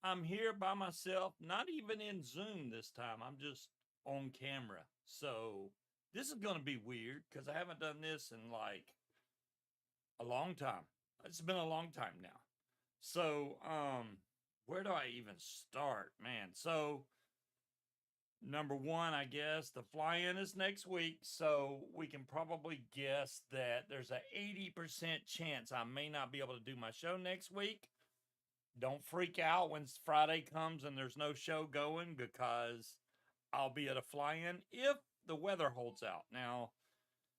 I'm here by myself, not even in Zoom this time. I'm just on camera. So this is going to be weird because I haven't done this in like a long time. It's been a long time now. So, where do I even start, man? So, number one, I guess the fly-in is next week, so we can probably guess that there's a 80% chance I may not be able to do my show next week. Don't freak out when Friday comes and there's no show going because I'll be at a fly-in if the weather holds out. Now,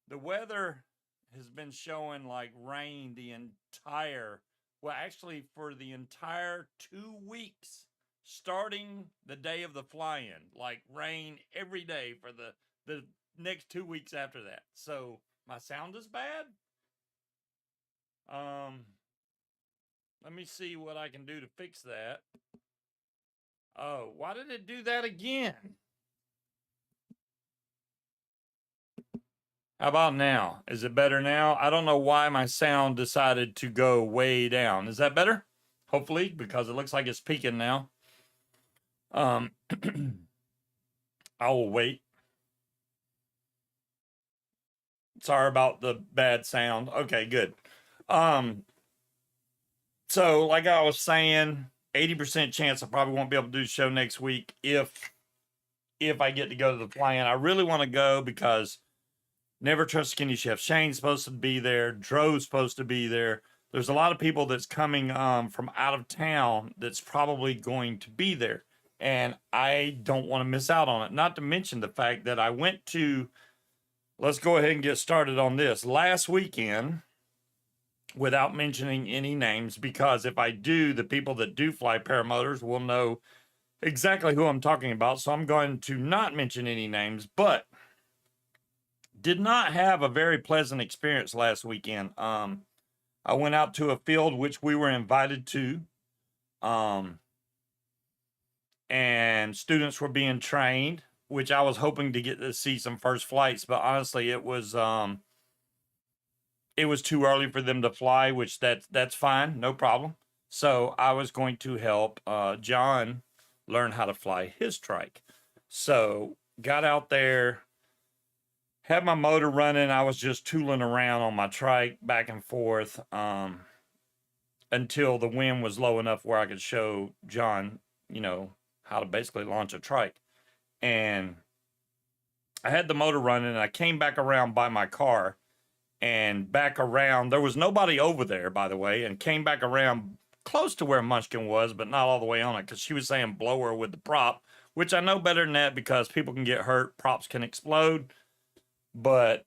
the weather has been showing like rain the entire, well, actually for the entire 2 weeks, starting the day of the fly-in, like rain every day for the next 2 weeks after that. So my sound is bad. Um, Let me see what I can do to fix that. Oh, why did it do that again? How about now? Is it better now? I don't know why my sound decided to go way down. Is that better? Hopefully, because it looks like it's peaking now. I will wait. Sorry about the bad sound. Okay, good. So like I was saying, 80% chance I probably won't be able to do the show next week if I get to go to the fly-in. I really want to go because Never Trust Skinny Chef. Shane's supposed to be there. Dro's supposed to be there. There's a lot of people that's coming from out of town that's probably going to be there. And I don't want to miss out on it. Not to mention the fact that I went to, let's go ahead and get started on this. Last weekend, without mentioning any names, because if I do, the people that do fly paramotors will know exactly who I'm talking about. So I'm going to not mention any names, but did not have a very pleasant experience last weekend. I went out to a field which we were invited to, and students were being trained, which I was hoping to get to see some first flights, but honestly, it was too early for them to fly, which that's fine, no problem. So I was going to help John learn how to fly his trike. So got out there, had my motor running. I was just tooling around on my trike back and forth until the wind was low enough where I could show John, how to basically launch a trike. And I had the motor running and I came back around by my car and back around. There was nobody over there, by the way, and came back around close to where Munchkin was, but not all the way on it because she was saying blow her with the prop, which I know better than that because people can get hurt, props can explode. But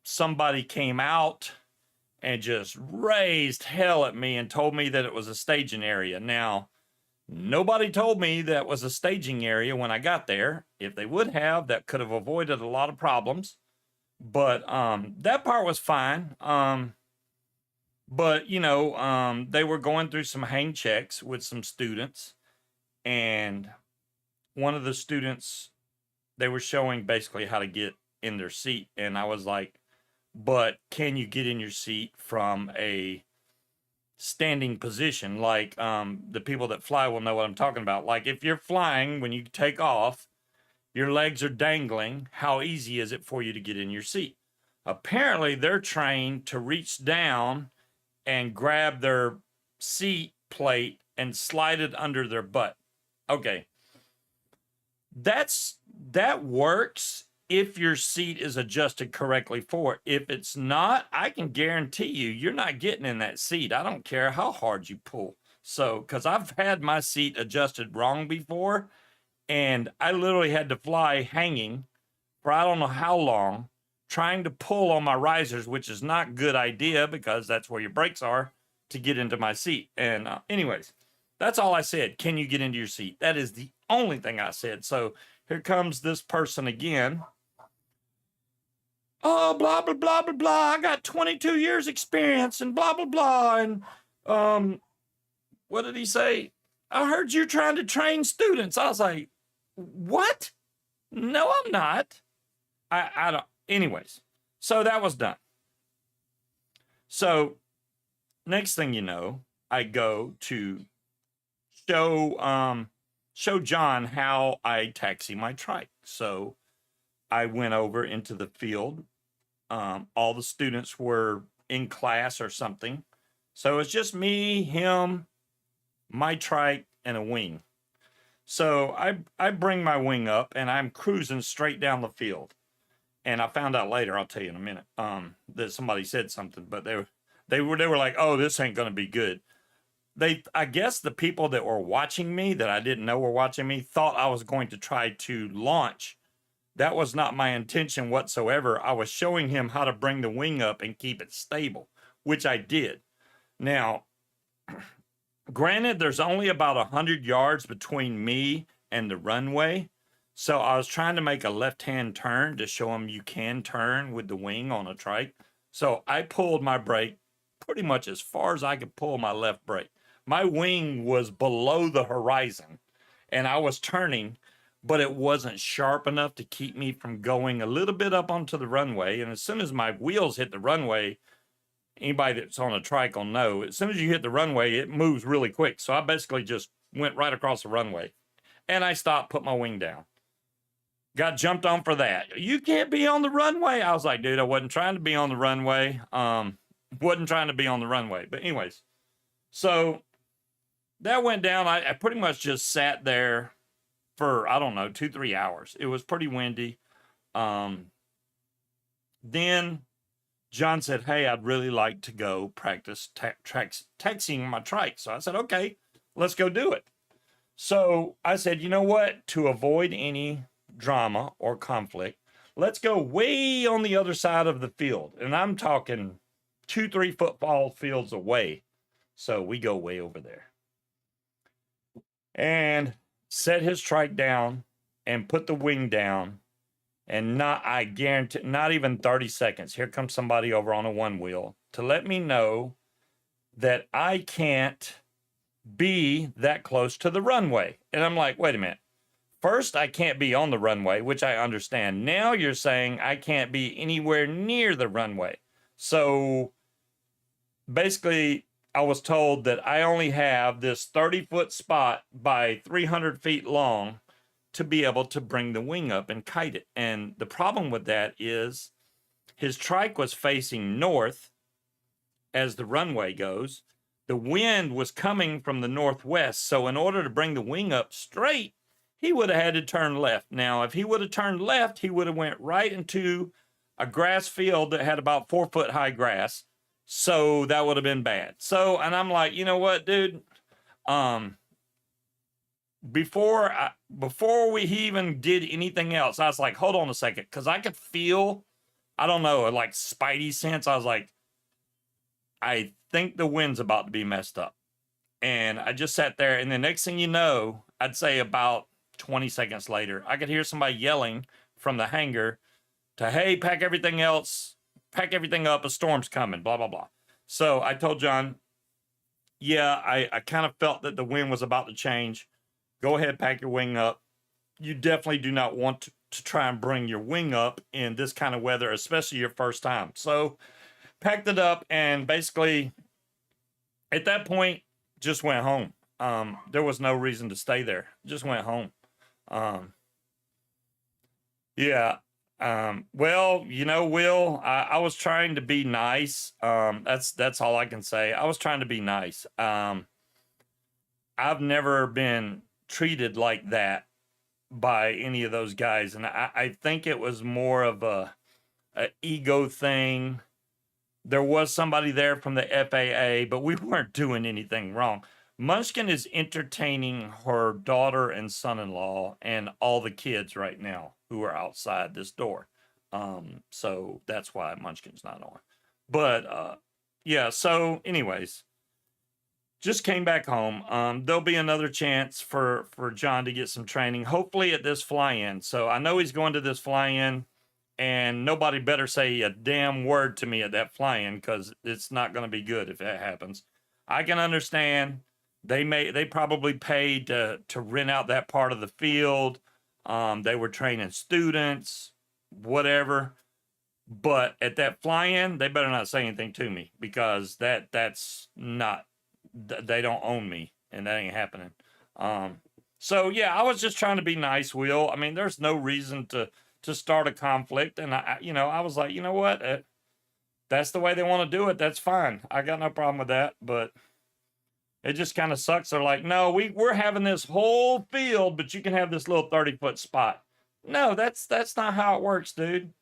somebody came out and just raised hell at me and told me that it was a staging area. Now, nobody told me that was a staging area when I got there. If they would have, that could have avoided a lot of problems. But that part was fine. But they were going through some hang checks with some students, and one of the students, they were showing basically how to get in their seat, and I was like, but can you get in your seat from a standing position? Like the people that fly will know what I'm talking about. Like if you're flying, when you take off, your legs are dangling. How easy is it for you to get in your seat? Apparently, they're trained to reach down and grab their seat plate and slide it under their butt. Okay. That works if your seat is adjusted correctly for it. If it's not, I can guarantee you're not getting in that seat. I don't care how hard you pull. So, because I've had my seat adjusted wrong before, and I literally had to fly hanging for I don't know how long, trying to pull on my risers, which is not a good idea because that's where your brakes are, to get into my seat. And anyways, that's all I said. Can you get into your seat? That is the only thing I said. So here comes this person again. Oh, blah, blah, blah, blah, blah. I got 22 years experience and blah, blah, blah. And what did he say? I heard you're trying to train students. I was like, what? No, I'm not. I don't. Anyways, so that was done. So next thing you know, I go to show John how I taxi my trike. So I went over into the field. All the students were in class or something. So it's just me, him, my trike, and a wing. So I bring my wing up and I'm cruising straight down the field. And I found out later, I'll tell you in a minute, that somebody said something, but they were like, "Oh, this ain't gonna be good." I guess the people that were watching me that I didn't know were watching me thought I was going to try to launch. That was not my intention whatsoever. I was showing him how to bring the wing up and keep it stable, which I did. Now, granted, there's only about 100 yards between me and the runway. So I was trying to make a left-hand turn to show him you can turn with the wing on a trike. So I pulled my brake pretty much as far as I could pull my left brake. My wing was below the horizon and I was turning, but it wasn't sharp enough to keep me from going a little bit up onto the runway. And as soon as my wheels hit the runway, anybody that's on a trike will know, as soon as you hit the runway, it moves really quick. So I basically just went right across the runway and I stopped, put my wing down. Got jumped on for that. You can't be on the runway. I was like, dude, I wasn't trying to be on the runway. Wasn't trying to be on the runway. But anyways, so that went down. I pretty much just sat there for, I don't know, 2-3 hours. It was pretty windy. Then John said, hey, I'd really like to go practice taxiing my trike. So I said, okay, let's go do it. So I said, you know what? To avoid any drama or conflict, let's go way on the other side of the field. And I'm talking 2-3 football fields away. So we go way over there. And set his trike down and put the wing down. And I guarantee, not even 30 seconds, here comes somebody over on a one wheel to let me know that I can't be that close to the runway. And I'm like, wait a minute. First, I can't be on the runway, which I understand. Now you're saying I can't be anywhere near the runway. So basically, I was told that I only have this 30-foot spot by 300 feet long to be able to bring the wing up and kite it. And the problem with that is his trike was facing north as the runway goes. The wind was coming from the northwest. So in order to bring the wing up straight, he would have had to turn left. Now, if he would have turned left, he would have went right into a grass field that had about 4-foot high grass. So that would have been bad. So, and I'm like, you know what, dude? Before he even did anything else, I was like, hold on a second. Because I could feel, I don't know, like spidey sense. I was like, I think the wind's about to be messed up. And I just sat there. And the next thing you know, I'd say about 20 seconds later, I could hear somebody yelling from the hangar to, hey, pack everything up, a storm's coming, blah, blah, blah. So I told John, yeah, I kind of felt that the wind was about to change. Go ahead, pack your wing up. You definitely do not want to try and bring your wing up in this kind of weather, especially your first time. So packed it up and basically at that point just went home. There was no reason to stay there. Just went home. Yeah. Well, you know, Will, I was trying to be nice. That's all I can say. I was trying to be nice. I've never been treated like that by any of those guys. And I think it was more of a ego thing. There was somebody there from the FAA, but we weren't doing anything wrong. Munchkin is entertaining her daughter and son-in-law and all the kids right now who are outside this door. So that's why Munchkin's not on. But yeah, so anyways, just came back home. There'll be another chance for John to get some training, hopefully at this fly-in. So I know he's going to this fly-in, and nobody better say a damn word to me at that fly-in because it's not going to be good if that happens. I can understand. They probably paid to rent out that part of the field. They were training students, whatever. But at that fly-in, they better not say anything to me because that's not, they don't own me and that ain't happening. So yeah, I was just trying to be nice, Will. I mean, there's no reason to start a conflict, and I was like, you know what, that's the way they want to do it. That's fine. I got no problem with that, but it just kind of sucks. They're like, no, we're having this whole field, but you can have this little 30-foot spot. No, that's not how it works, dude.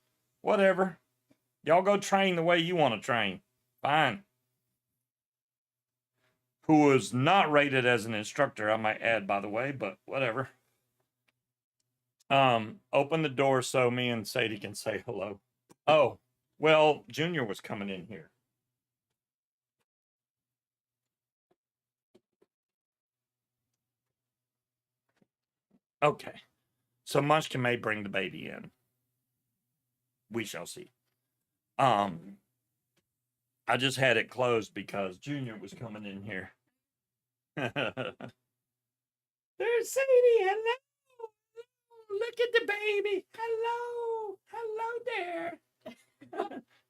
Whatever. Y'all go train the way you want to train. Fine. Who was not rated as an instructor, I might add, by the way, but whatever. Open the door so me and Sadie can say hello. Oh, well, Junior was coming in here. Okay. So Munchkin may bring the baby in. We shall see. I just had it closed because Junior was coming in here. There's Sadie. Hello. Look at the baby. Hello. Hello there.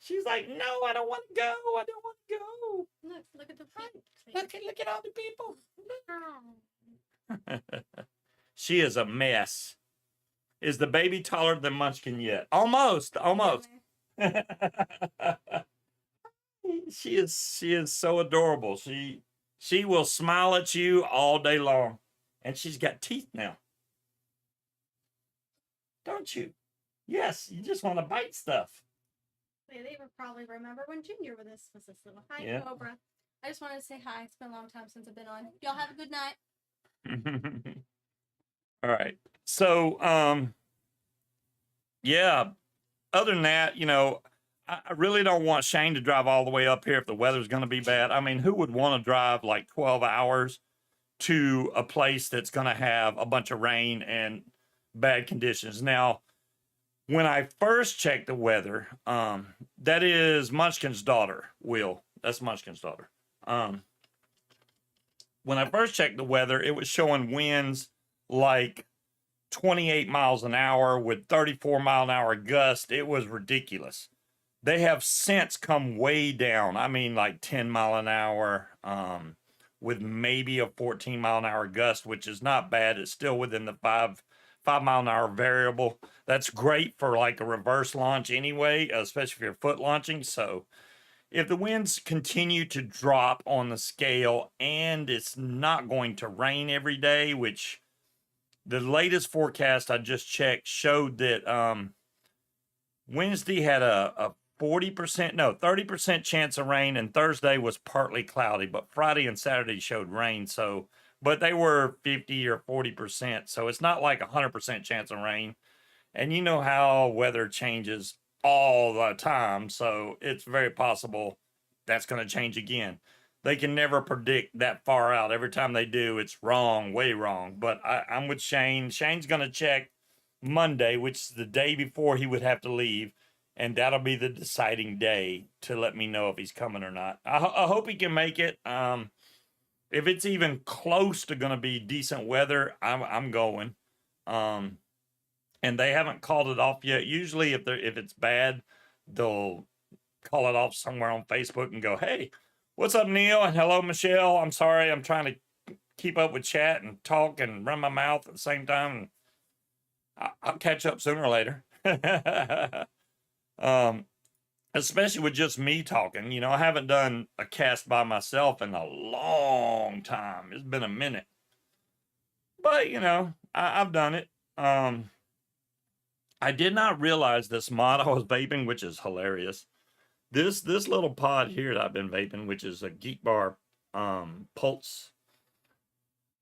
She's like, no, I don't want to go. I don't want to go. Look at the people. Look at all the people. She is a mess. Is the baby taller than Munchkin yet? Almost. She is so adorable. She will smile at you all day long. And she's got teeth now. Don't you? Yes, you just want to bite stuff. They probably remember when Junior was this little. Hi, Yeah. Cobra. I just wanted to say hi. It's been a long time since I've been on. Y'all have a good night. All right. So, yeah. Other than that, I really don't want Shane to drive all the way up here if the weather's going to be bad. I mean, who would want to drive like 12 hours to a place that's going to have a bunch of rain and bad conditions? Now, when I first checked the weather, that is Munchkin's daughter, Will. That's Munchkin's daughter. When I first checked the weather, it was showing winds like 28 miles an hour with 34-mile-an-hour gust. It was ridiculous. They have since come way down. I mean, like 10 mile an hour, with maybe a 14-mile-an-hour gust, which is not bad. It's still within the 5-mile-an-hour variable. That's great for like a reverse launch anyway, especially if you're foot launching. So if the winds continue to drop on the scale and it's not going to rain every day, which the latest forecast I just checked showed that Wednesday had a 30% chance of rain, and Thursday was partly cloudy, but Friday and Saturday showed rain. So, but they were 50 or 40%. So it's not like 100% chance of rain. And you know how weather changes all the time. So it's very possible that's going to change again. They can never predict that far out. Every time they do, it's wrong, way wrong. But I'm with Shane. Shane's going to check Monday, which is the day before he would have to leave. And that'll be the deciding day to let me know if he's coming or not. I hope he can make it. If it's even close to going to be decent weather, I'm going. And they haven't called it off yet. Usually, if it's bad, they'll call it off somewhere on Facebook and go, "Hey, what's up, Neil? And hello, Michelle. I'm sorry, I'm trying to keep up with chat and talk and run my mouth at the same time. I'll catch up sooner or later." Especially with just me talking. I haven't done a cast by myself in a long time. It's been a minute. But, I've done it. I did not realize this mod I was vaping, which is hilarious. This little pod here that I've been vaping, which is a Geek Bar Pulse.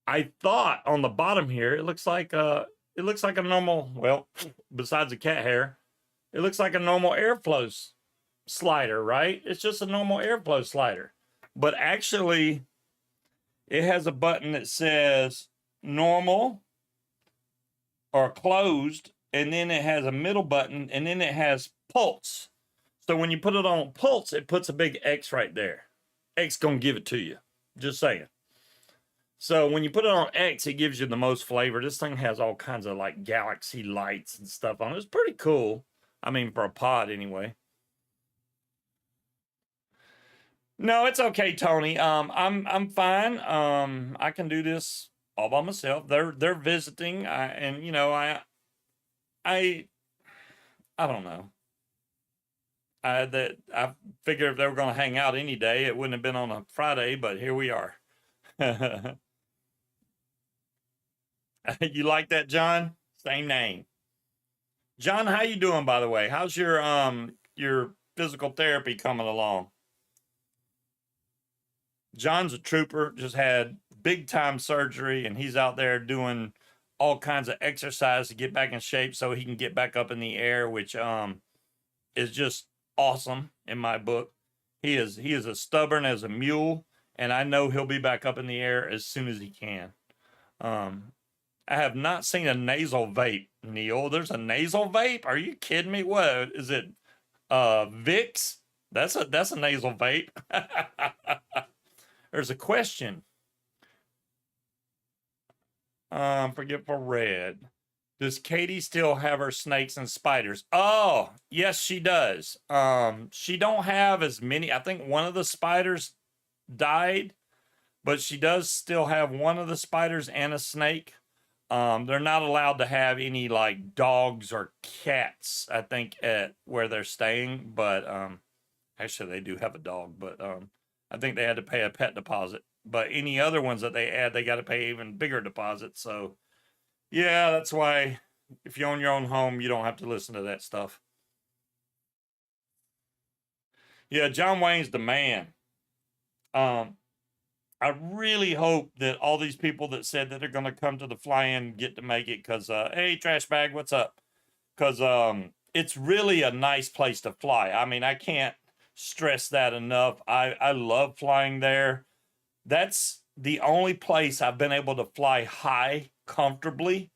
I thought on the bottom here, it looks like a normal, well, besides the cat hair, it looks like a normal airflow slider, right? It's just a normal airflow slider. But actually, it has a button that says normal or closed, and then it has a middle button, and then it has pulse. So when you put it on pulse, it puts a big X right there. X gonna give it to you. Just saying. So when you put it on X, it gives you the most flavor. This thing has all kinds of like galaxy lights and stuff on it. It's pretty cool. I mean, for a pod anyway. No, it's okay, Tony. I'm fine. I can do this all by myself. They're visiting, and you know, I don't know. I figured if they were going to hang out any day, it wouldn't have been on a Friday, but here we are. You like that, John? Same name. John, how you doing, by the way? How's your physical therapy coming along? John's a trooper, just had big time surgery, and he's out there doing all kinds of exercise to get back in shape so he can get back up in the air, which is just awesome in my book. He is as stubborn as a mule, and I know he'll be back up in the air as soon as he can. I have not seen a nasal vape, Neil. There's a nasal vape? Are you kidding me? What is it? Vicks? That's a nasal vape. There's a question. Forgetful Red. Does Katie still have her snakes and spiders? Oh, yes, she does. She don't have as many. I think one of the spiders died, but she does still have one of the spiders and a snake. They're not allowed to have any like dogs or cats, I think, at where they're staying. But actually, they do have a dog, but I think they had to pay a pet deposit. But any other ones that they add, they got to pay even bigger deposits. So, yeah, that's why if you own your own home, you don't have to listen to that stuff. Yeah, John Wayne's the man. I really hope that all these people that said that they're going to come to the fly-in get to make it because, hey, trash bag, what's up? Because it's really a nice place to fly. I mean, I can't stress that enough. I love flying there. That's the only place I've been able to fly high comfortably,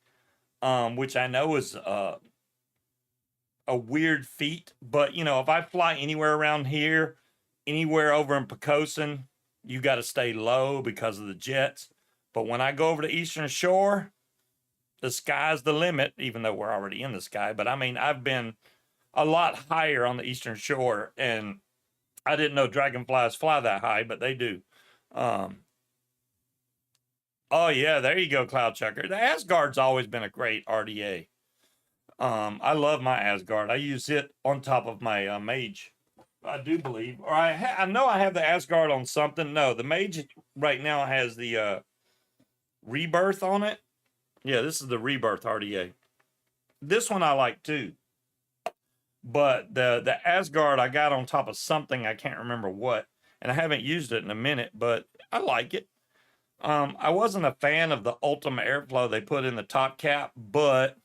which I know is a weird feat. But, you know, if I fly anywhere around here, anywhere over in Pocosin, you got to stay low because of the jets. But when I go over to Eastern Shore, the sky's the limit, even though we're already in the sky. But I mean, I've been a lot higher on the Eastern Shore, and I didn't know dragonflies fly that high, but they do. Oh yeah, there you go, Cloud Chucker. The Asgard's always been a great RDA. I love my Asgard. I use it on top of my mage. I do believe, or I know I have the Asgard on something. No, the mage right now has the rebirth on it. Yeah, this is the rebirth RDA. This one I like too. But the Asgard I got on top of something, I can't remember what, and I haven't used it in a minute, but I like it. I wasn't a fan of the Ultima airflow they put in the top cap, but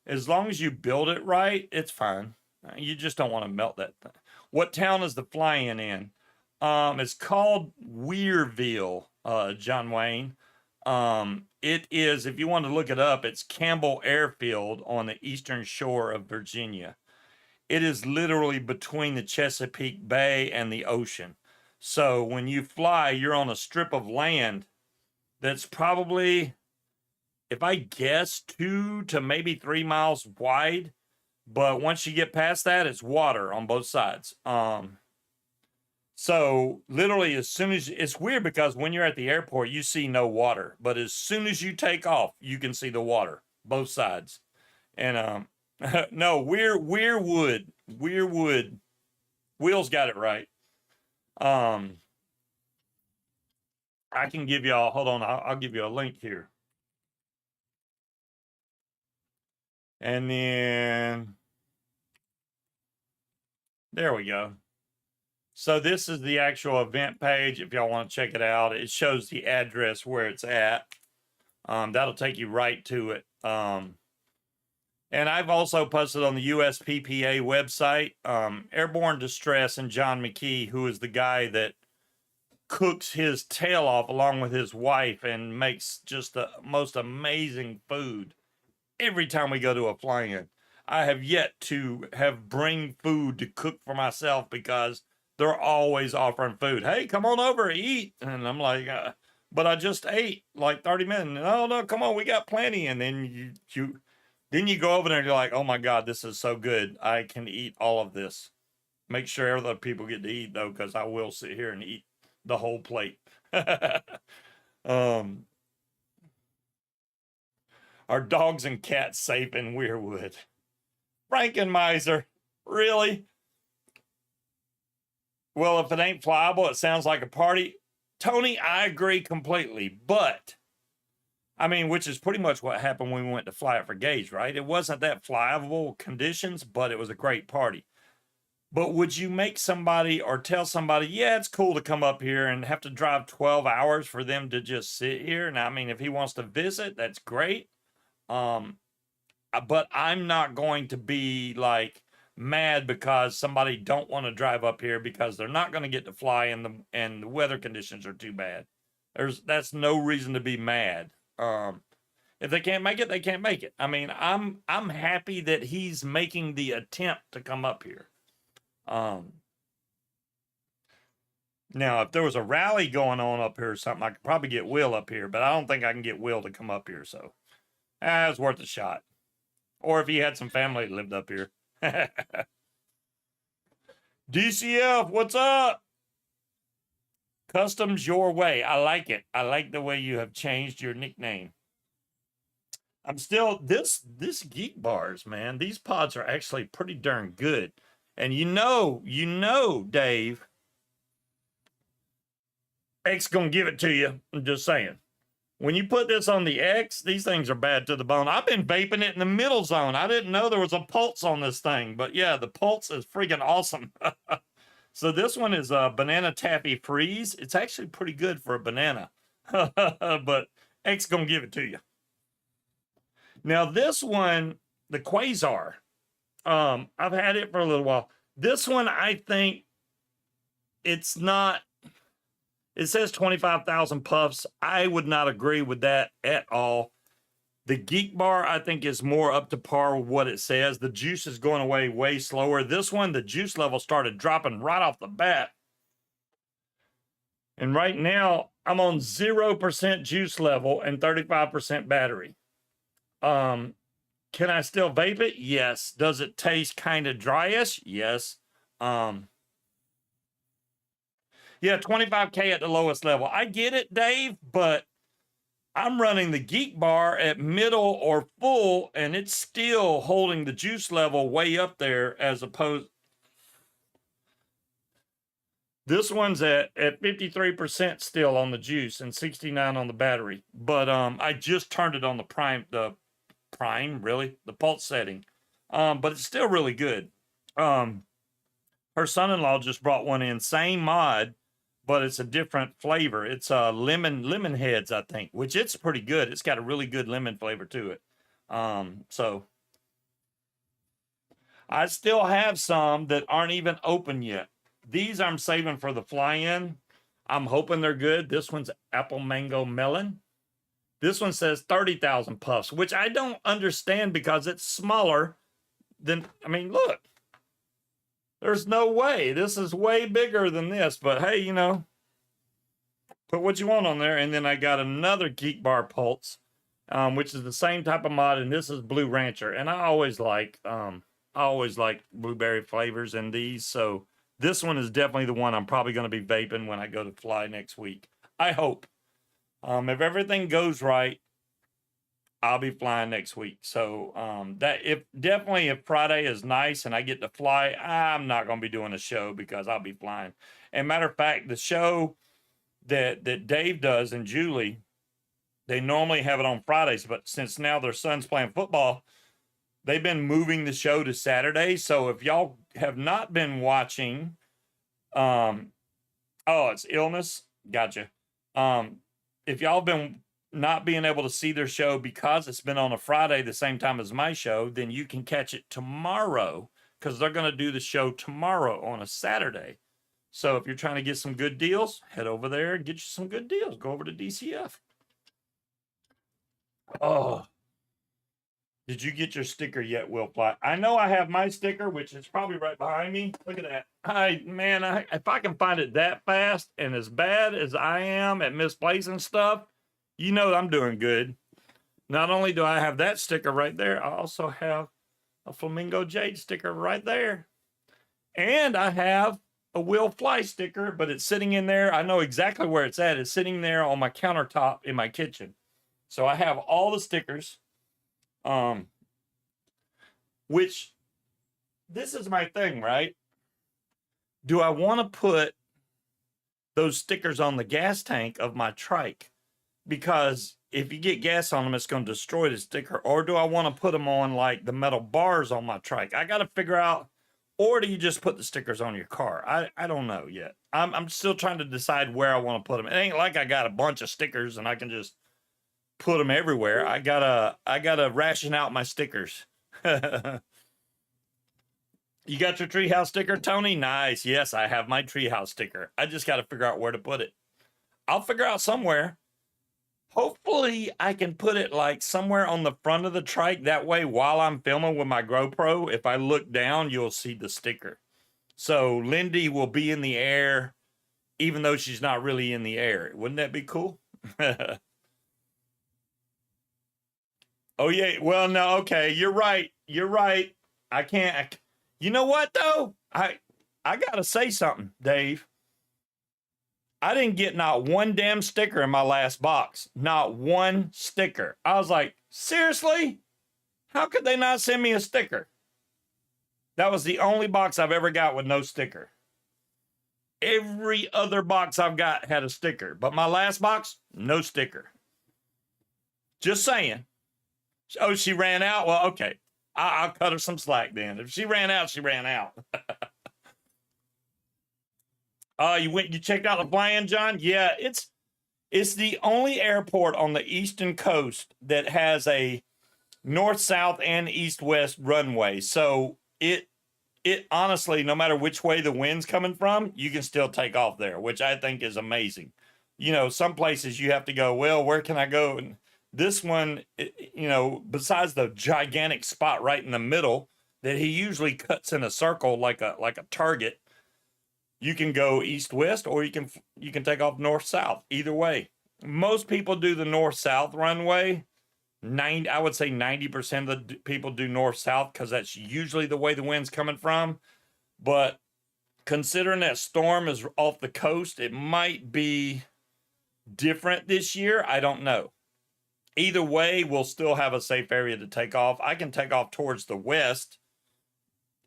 as long as you build it right, it's fine. You just don't want to melt that thing. What town is the fly-in in? It's called Weirville, John Wayne. It is, if you want to look it up, it's Campbell Airfield on the eastern shore of Virginia. It is literally between the Chesapeake Bay and the ocean. So when you fly, you're on a strip of land that's probably, if I guess, 2 to maybe 3 miles wide. But once you get past that, it's water on both sides. So literally, as soon as it's weird because when you're at the airport, you see no water, but as soon as you take off, you can see the water, both sides. And no, Weirwood. Will's got it right. I can give y'all. Hold on, I'll give you a link here. And then there we go. So this is the actual event page. If y'all want to check it out, it shows the address where it's at. That'll take you right to it. And I've also posted on the USPPA website, Airborne Distress and John McKee, who is the guy that cooks his tail off along with his wife and makes just the most amazing food every time we go to a fly-in. I have yet to bring food to cook for myself because they're always offering food. Hey, come on over, eat. And I'm like, but I just ate like 30 minutes. No, come on, we got plenty. And then you go over there and you're like, oh my God, this is so good. I can eat all of this. Make sure other people get to eat though, because I will sit here and eat the whole plate. Are dogs and cats safe in Weirwood? Frankenmeiser, really? Well, if it ain't flyable, it sounds like a party. Tony, I agree completely. But, I mean, which is pretty much what happened when we went to fly it for Gage, right? It wasn't that flyable conditions, but it was a great party. But would you make somebody or tell somebody, yeah, it's cool to come up here and have to drive 12 hours for them to just sit here? Now, I mean, if he wants to visit, that's great. But I'm not going to be like mad because somebody don't want to drive up here because they're not going to get to fly and the weather conditions are too bad. That's no reason to be mad. If they can't make it, they can't make it. I mean, I'm happy that he's making the attempt to come up here. Now, if there was a rally going on up here or something, I could probably get Will up here, but I don't think I can get Will to come up here. So, it's worth a shot. Or if he had some family that lived up here. DCF, what's up? Customs your way. I like it. I like the way you have changed your nickname. I'm still, this Geek Bars, man, these pods are actually pretty darn good. And you know, Dave, X gonna give it to you. I'm just saying. When you put this on the X, these things are bad to the bone. I've been vaping it in the middle zone. I didn't know there was a pulse on this thing. But yeah, the pulse is freaking awesome. So this one is a banana taffy freeze. It's actually pretty good for a banana. But X gonna give it to you. Now this one, the Quasar, I've had it for a little while. This one, I think it's not, it says 25,000 puffs. I would not agree with that at all. The Geek Bar, I think, is more up to par with what it says. The juice is going away way slower. This one, the juice level started dropping right off the bat. And right now, I'm on 0% juice level and 35% battery. Can I still vape it? Yes. Does it taste kind of dryish? Yes. Yeah, 25K at the lowest level. I get it, Dave, but I'm running the Geek Bar at middle or full, and it's still holding the juice level way up there as opposed. This one's at 53% still on the juice and 69 on the battery. But I just turned it on the prime, really? The pulse setting. But it's still really good. Her son-in-law just brought one in, same mod, but it's a different flavor. It's lemon heads, I think, which it's pretty good. It's got a really good lemon flavor to it. So I still have some that aren't even open yet. These I'm saving for the fly-in. I'm hoping they're good. This one's apple mango melon. This one says 30,000 puffs, which I don't understand because it's smaller than, I mean, look. There's no way. This is way bigger than this, but hey, you know, put what you want on there. And then I got another Geek Bar Pulse, which is the same type of mod, and this is Blue Rancher. And I always like blueberry flavors in these, so this one is definitely the one I'm probably going to be vaping when I go to fly next week. I hope. If everything goes right, I'll be flying next week. So if Friday is nice and I get to fly, I'm not going to be doing a show because I'll be flying. And matter of fact, the show that Dave does and Julie, they normally have it on Fridays, but since now their son's playing football, they've been moving the show to Saturday. So if y'all have not been watching, it's illness. Gotcha. If y'all been not being able to see their show because it's been on a Friday the same time as my show, then you can catch it tomorrow because they're going to do the show tomorrow on a Saturday. So if you're trying to get some good deals, head over there and get you some good deals. Go over to DCF. Oh, did you get your sticker yet, Will Fly? I know I have my sticker, which is probably right behind me. Look at that. If I can find it that fast and as bad as I am at misplacing stuff, you know I'm doing good. Not only do I have that sticker right there, I also have a Flamingo Jade sticker right there. And I have a Will Fly sticker, but it's sitting in there. I know exactly where it's at. It's sitting there on my countertop in my kitchen. So I have all the stickers. Which, this is my thing, right? Do I want to put those stickers on the gas tank of my trike? Because if you get gas on them, it's going to destroy the sticker. Or do I want to put them on like the metal bars on my trike? I got to figure out. Or do you just put the stickers on your car? I don't know yet. I'm still trying to decide where I want to put them. It ain't like I got a bunch of stickers and I can just put them everywhere. I gotta ration out my stickers. You got your treehouse sticker, Tony? Nice. Yes, I have my treehouse sticker. I just got to figure out where to put it. I'll figure out somewhere. Hopefully, I can put it like somewhere on the front of the trike. That way, while I'm filming with my GoPro, if I look down, you'll see the sticker. So Lindy will be in the air, even though she's not really in the air. Wouldn't that be cool? Oh, yeah. Well, no, okay. You're right. You're right. I can't. You know what, though? I got to say something, Dave. I didn't get not one damn sticker in my last box. Not one sticker. I was like, seriously? How could they not send me a sticker? That was the only box I've ever got with no sticker. Every other box I've got had a sticker. But my last box, no sticker. Just saying. Oh, she ran out? Well, okay. I'll cut her some slack then. If she ran out, she ran out. You checked out the plan, John? Yeah, it's the only airport on the eastern coast that has a north-south and east-west runway. So it honestly, no matter which way the wind's coming from, you can still take off there, which I think is amazing. You know, some places you have to go, well, where can I go? And this one, besides the gigantic spot right in the middle that he usually cuts in a circle like a target, you can go east-west, or you can take off north-south. Either way, most people do the north-south runway. I would say 90% of the people do north-south because that's usually the way the wind's coming from. But considering that storm is off the coast, it might be different this year. I don't know. Either way, we'll still have a safe area to take off. I can take off towards the west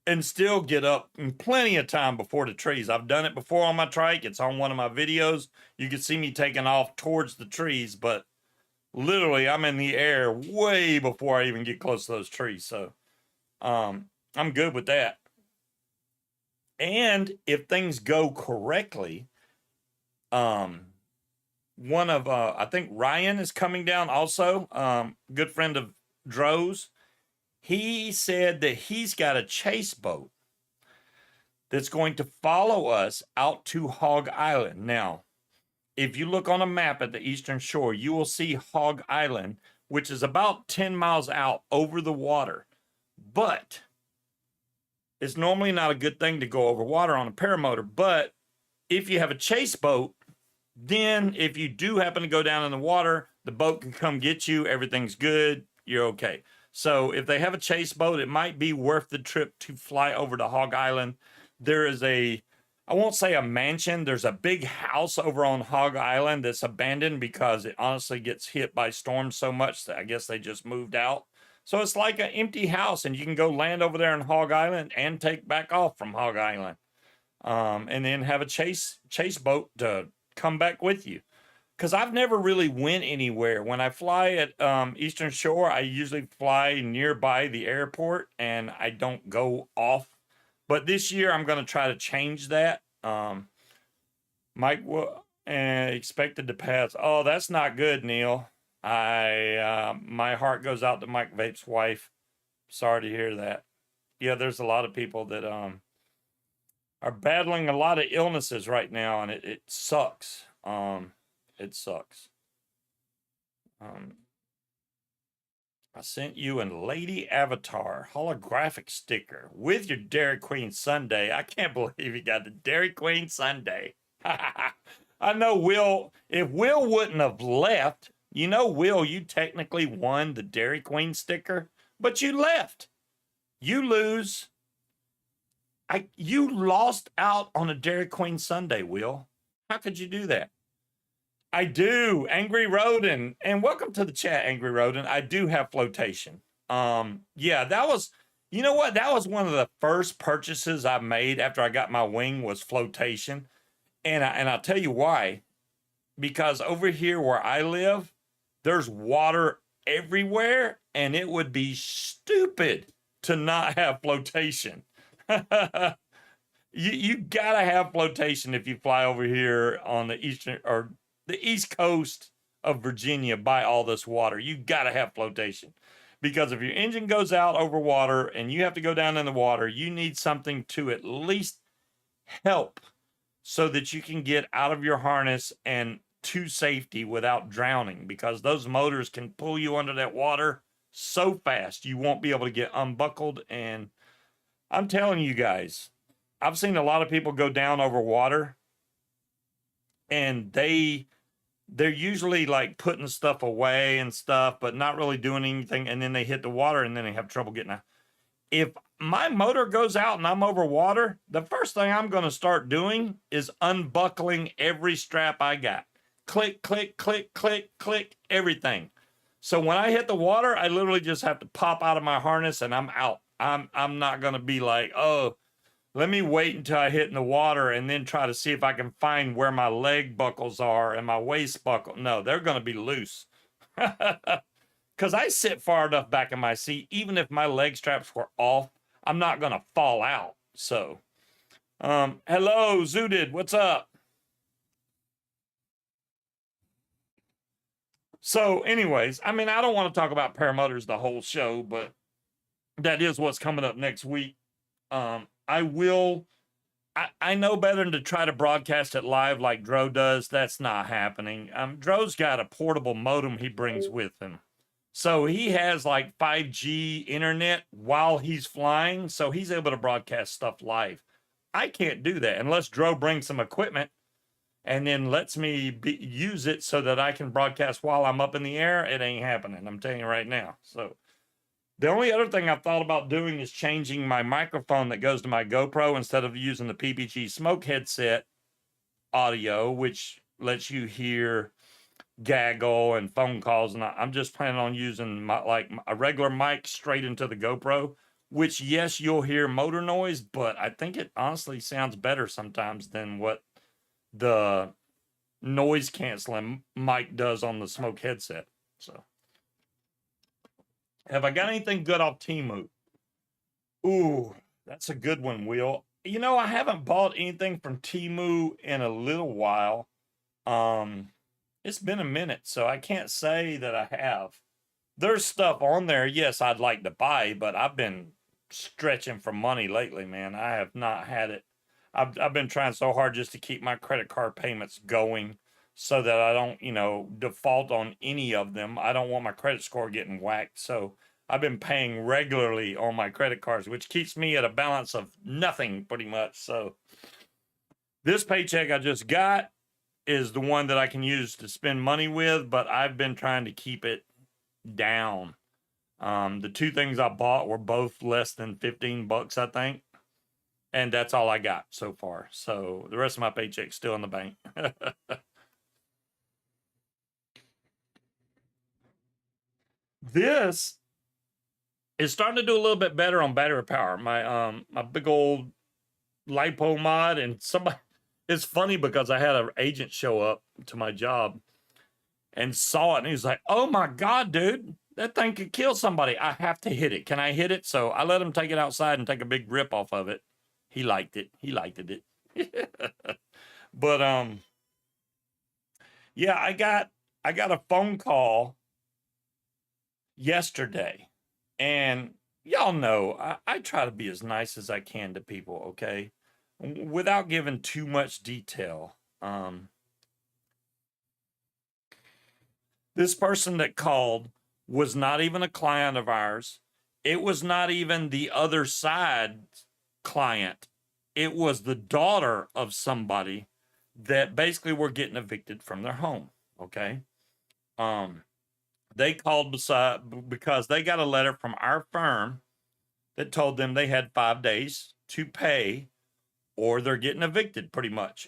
and still get up in plenty of time before the trees. I've done it before on my trike. It's on one of my videos. You can see me taking off towards the trees, but literally I'm in the air way before I even get close to those trees. So I'm good with that. And if things go correctly, one of I think Ryan is coming down also, good friend of Dro's. He said that he's got a chase boat that's going to follow us out to Hog Island. Now, if you look on a map at the eastern shore, you will see Hog Island, which is about 10 miles out over the water. But it's normally not a good thing to go over water on a paramotor. But if you have a chase boat, then if you do happen to go down in the water, the boat can come get you. Everything's good. You're okay. So if they have a chase boat, it might be worth the trip to fly over to Hog Island. There is I won't say a mansion. There's a big house over on Hog Island that's abandoned because it honestly gets hit by storms so much that I guess they just moved out. So it's like an empty house, and you can go land over there in Hog Island and take back off from Hog Island. And then have a chase boat to come back with you. Because I've never really went anywhere. When I fly at Eastern Shore, I usually fly nearby the airport and I don't go off. But this year, I'm going to try to change that. Mike expected to pass. Oh, that's not good, Neil. My heart goes out to Mike Vape's wife. Sorry to hear that. Yeah, there's a lot of people that are battling a lot of illnesses right now, and it sucks. It sucks. I sent you a Lady Avatar holographic sticker with your Dairy Queen sundae. I can't believe you got the Dairy Queen sundae. I know Will, if Will wouldn't have left, Will, you technically won the Dairy Queen sticker, but you left. You lose. You lost out on a Dairy Queen sundae, Will. How could you do that? I do. Angry Rodin. And welcome to the chat, Angry Rodin. I do have flotation. Yeah, that was, you know what? That was one of the first purchases I made after I got my wing was flotation. And I'll tell you why. Because over here where I live, there's water everywhere, and it would be stupid to not have flotation. You gotta have flotation if you fly over here on the eastern or the east coast of Virginia by all this water. You gotta have flotation. Because if your engine goes out over water and you have to go down in the water, you need something to at least help so that you can get out of your harness and to safety without drowning, because those motors can pull you under that water so fast you won't be able to get unbuckled. And I'm telling you guys, I've seen a lot of people go down over water, and they're usually like putting stuff away and stuff, but not really doing anything, and then they hit the water and then they have trouble getting out. If my motor goes out and I'm over water, the first thing I'm going to start doing is unbuckling every strap I got. Click, click, click, click, click, everything. So when I hit the water, I literally just have to pop out of my harness and I'm out. I'm not going to be like, oh, let me wait until I hit in the water and then try to see if I can find where my leg buckles are and my waist buckle. No, they're going to be loose. Because I sit far enough back in my seat, even if my leg straps were off, I'm not going to fall out. So, hello, Zooted, what's up? So, anyways, I mean, I don't want to talk about paramotors the whole show, but that is what's coming up next week. I know better than to try to broadcast it live like Dro does. That's not happening. Dro's got a portable modem he brings with him. So he has like 5G internet while he's flying, so he's able to broadcast stuff live. I can't do that unless Dro brings some equipment and then lets me use it so that I can broadcast while I'm up in the air. It ain't happening, I'm telling you right now. So the only other thing I've thought about doing is changing my microphone that goes to my GoPro instead of using the PPG smoke headset audio, which lets you hear gaggle and phone calls. And I'm just planning on using like a regular mic straight into the GoPro, which, yes, you'll hear motor noise, but I think it honestly sounds better sometimes than what the noise canceling mic does on the smoke headset. So have I got anything good off Temu? Ooh, that's a good one, Will. You know, I haven't bought anything from Temu in a little while. It's been a minute, so I can't say that I have. There's stuff on there, yes, I'd like to buy, but I've been stretching for money lately, man. I have not had it. I've been trying so hard just to keep my credit card payments going so that I don't, default on any of them. I don't want my credit score getting whacked. So I've been paying regularly on my credit cards, which keeps me at a balance of nothing pretty much. So this paycheck I just got is the one that I can use to spend money with, but I've been trying to keep it down. The two things I bought were both less than $15, I think. And that's all I got so far. So the rest of my paycheck's still in the bank. This is starting to do a little bit better on battery power. My big old LiPo mod, and somebody, it's funny because I had an agent show up to my job and saw it, and he's like, "Oh my God, dude, that thing could kill somebody. I have to hit it. Can I hit it?" So I let him take it outside and take a big rip off of it. He liked it. He liked it. But yeah, I got a phone call yesterday, and y'all know I try to be as nice as I can to people, okay, without giving too much detail. This person that called was not even a client of ours. It was not even the other side client. It was the daughter of somebody that basically were getting evicted from their home. Okay. They called because they got a letter from our firm that told them they had 5 days to pay or they're getting evicted pretty much.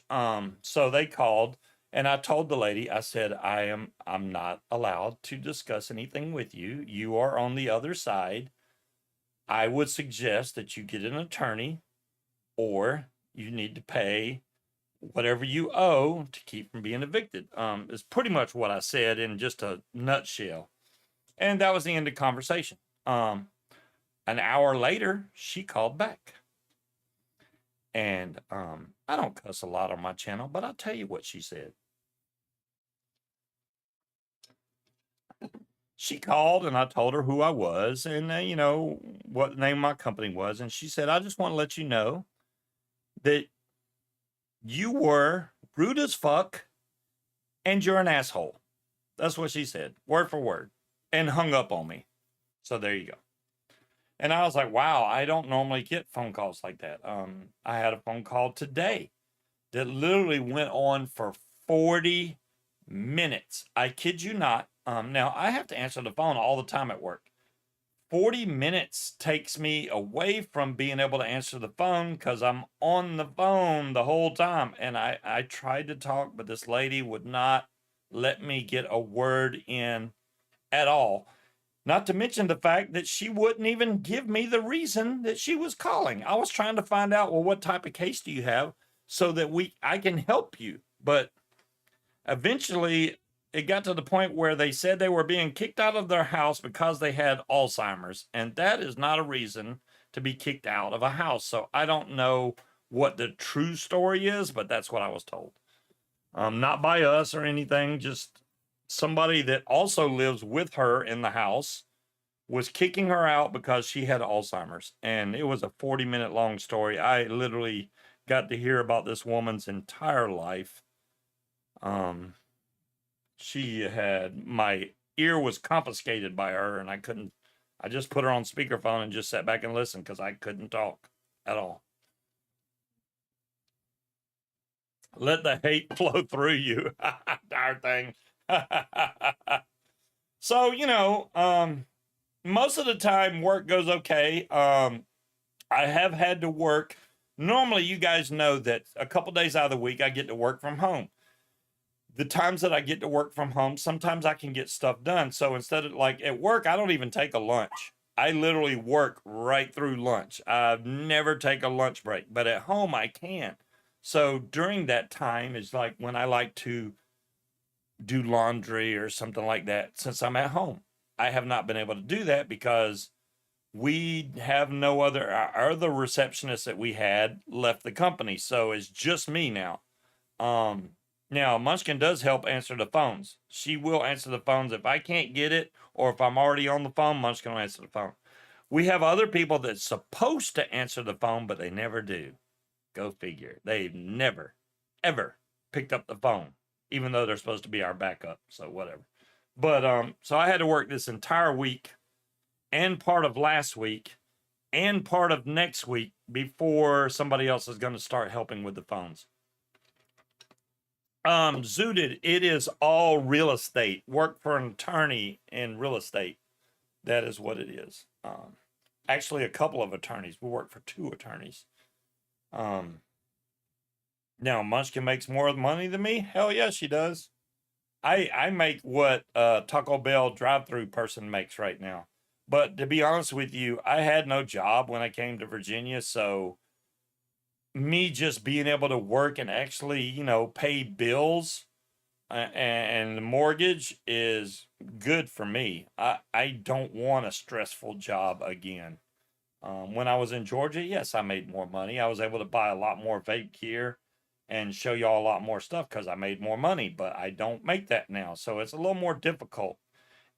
So they called And I told the lady, I said, I'm not allowed to discuss anything with you. You are on the other side. I would suggest that you get an attorney, or you need to pay whatever you owe to keep from being evicted. Is pretty much what I said in just a nutshell. And that was the end of conversation. An hour later, she called back. And I don't cuss a lot on my channel, but I'll tell you what she said. She called and I told her who I was and, you know, what the name of my company was. And she said, I just want to let you know that you were rude as fuck and you're an asshole. That's what she said, word for word, and hung up on me. So there you go. And I was like, wow, I don't normally get phone calls like that. I had a phone call today that literally went on for 40 minutes. I kid you not. Now, I have to answer the phone all the time at work. 40 minutes takes me away from being able to answer the phone because I'm on the phone the whole time. And I tried to talk, but this lady would not let me get a word in at all. Not to mention the fact that she wouldn't even give me the reason that she was calling. I was trying to find out, well, what type of case do you have so that I can help you. But eventually it got to the point where they said they were being kicked out of their house because they had Alzheimer's. And that is not a reason to be kicked out of a house. So I don't know what the true story is, but that's what I was told. Not by us or anything, just somebody that also lives with her in the house was kicking her out because she had Alzheimer's. And it was a 40-minute long story. I literally got to hear about this woman's entire life. My ear was confiscated by her and I just put her on speakerphone and just sat back and listened because I couldn't talk at all. Let the hate flow through you. Darn thing. So, you know, most of the time work goes okay. I have had to work. Normally, you guys know that a couple days out of the week, I get to work from home. The times that I get to work from home, sometimes I can get stuff done. So instead of like at work, I don't even take a lunch. I literally work right through lunch. I never take a lunch break, but at home I can. So during that time is like when I like to do laundry or something like that. Since I'm at home, I have not been able to do that because we have no other, our other receptionist that we had left the company. So it's just me now. Now Munchkin does help answer the phones. She will answer the phones if I can't get it, or if I'm already on the phone, Munchkin will answer the phone. We have other people that's supposed to answer the phone, but they never do. Go figure. They've never, ever picked up the phone, even though they're supposed to be our backup. So whatever. But so I had to work this entire week and part of last week and part of next week before somebody else is going to start helping with the phones. Zooted, it is all real estate. Work for an attorney in real estate. That is what it is. Actually, a couple of attorneys. We work for 2 attorneys. Now Munchkin makes more money than me. Hell yeah, she does. I make what Taco Bell drive-through person makes right now. But to be honest with you, I had no job when I came to Virginia, so me just being able to work and actually, you know, pay bills and the mortgage is good for me. I don't want a stressful job again. When I was in Georgia, yes, I made more money. I was able to buy a lot more vape gear and show y'all a lot more stuff because I made more money, but I don't make that now. So it's a little more difficult.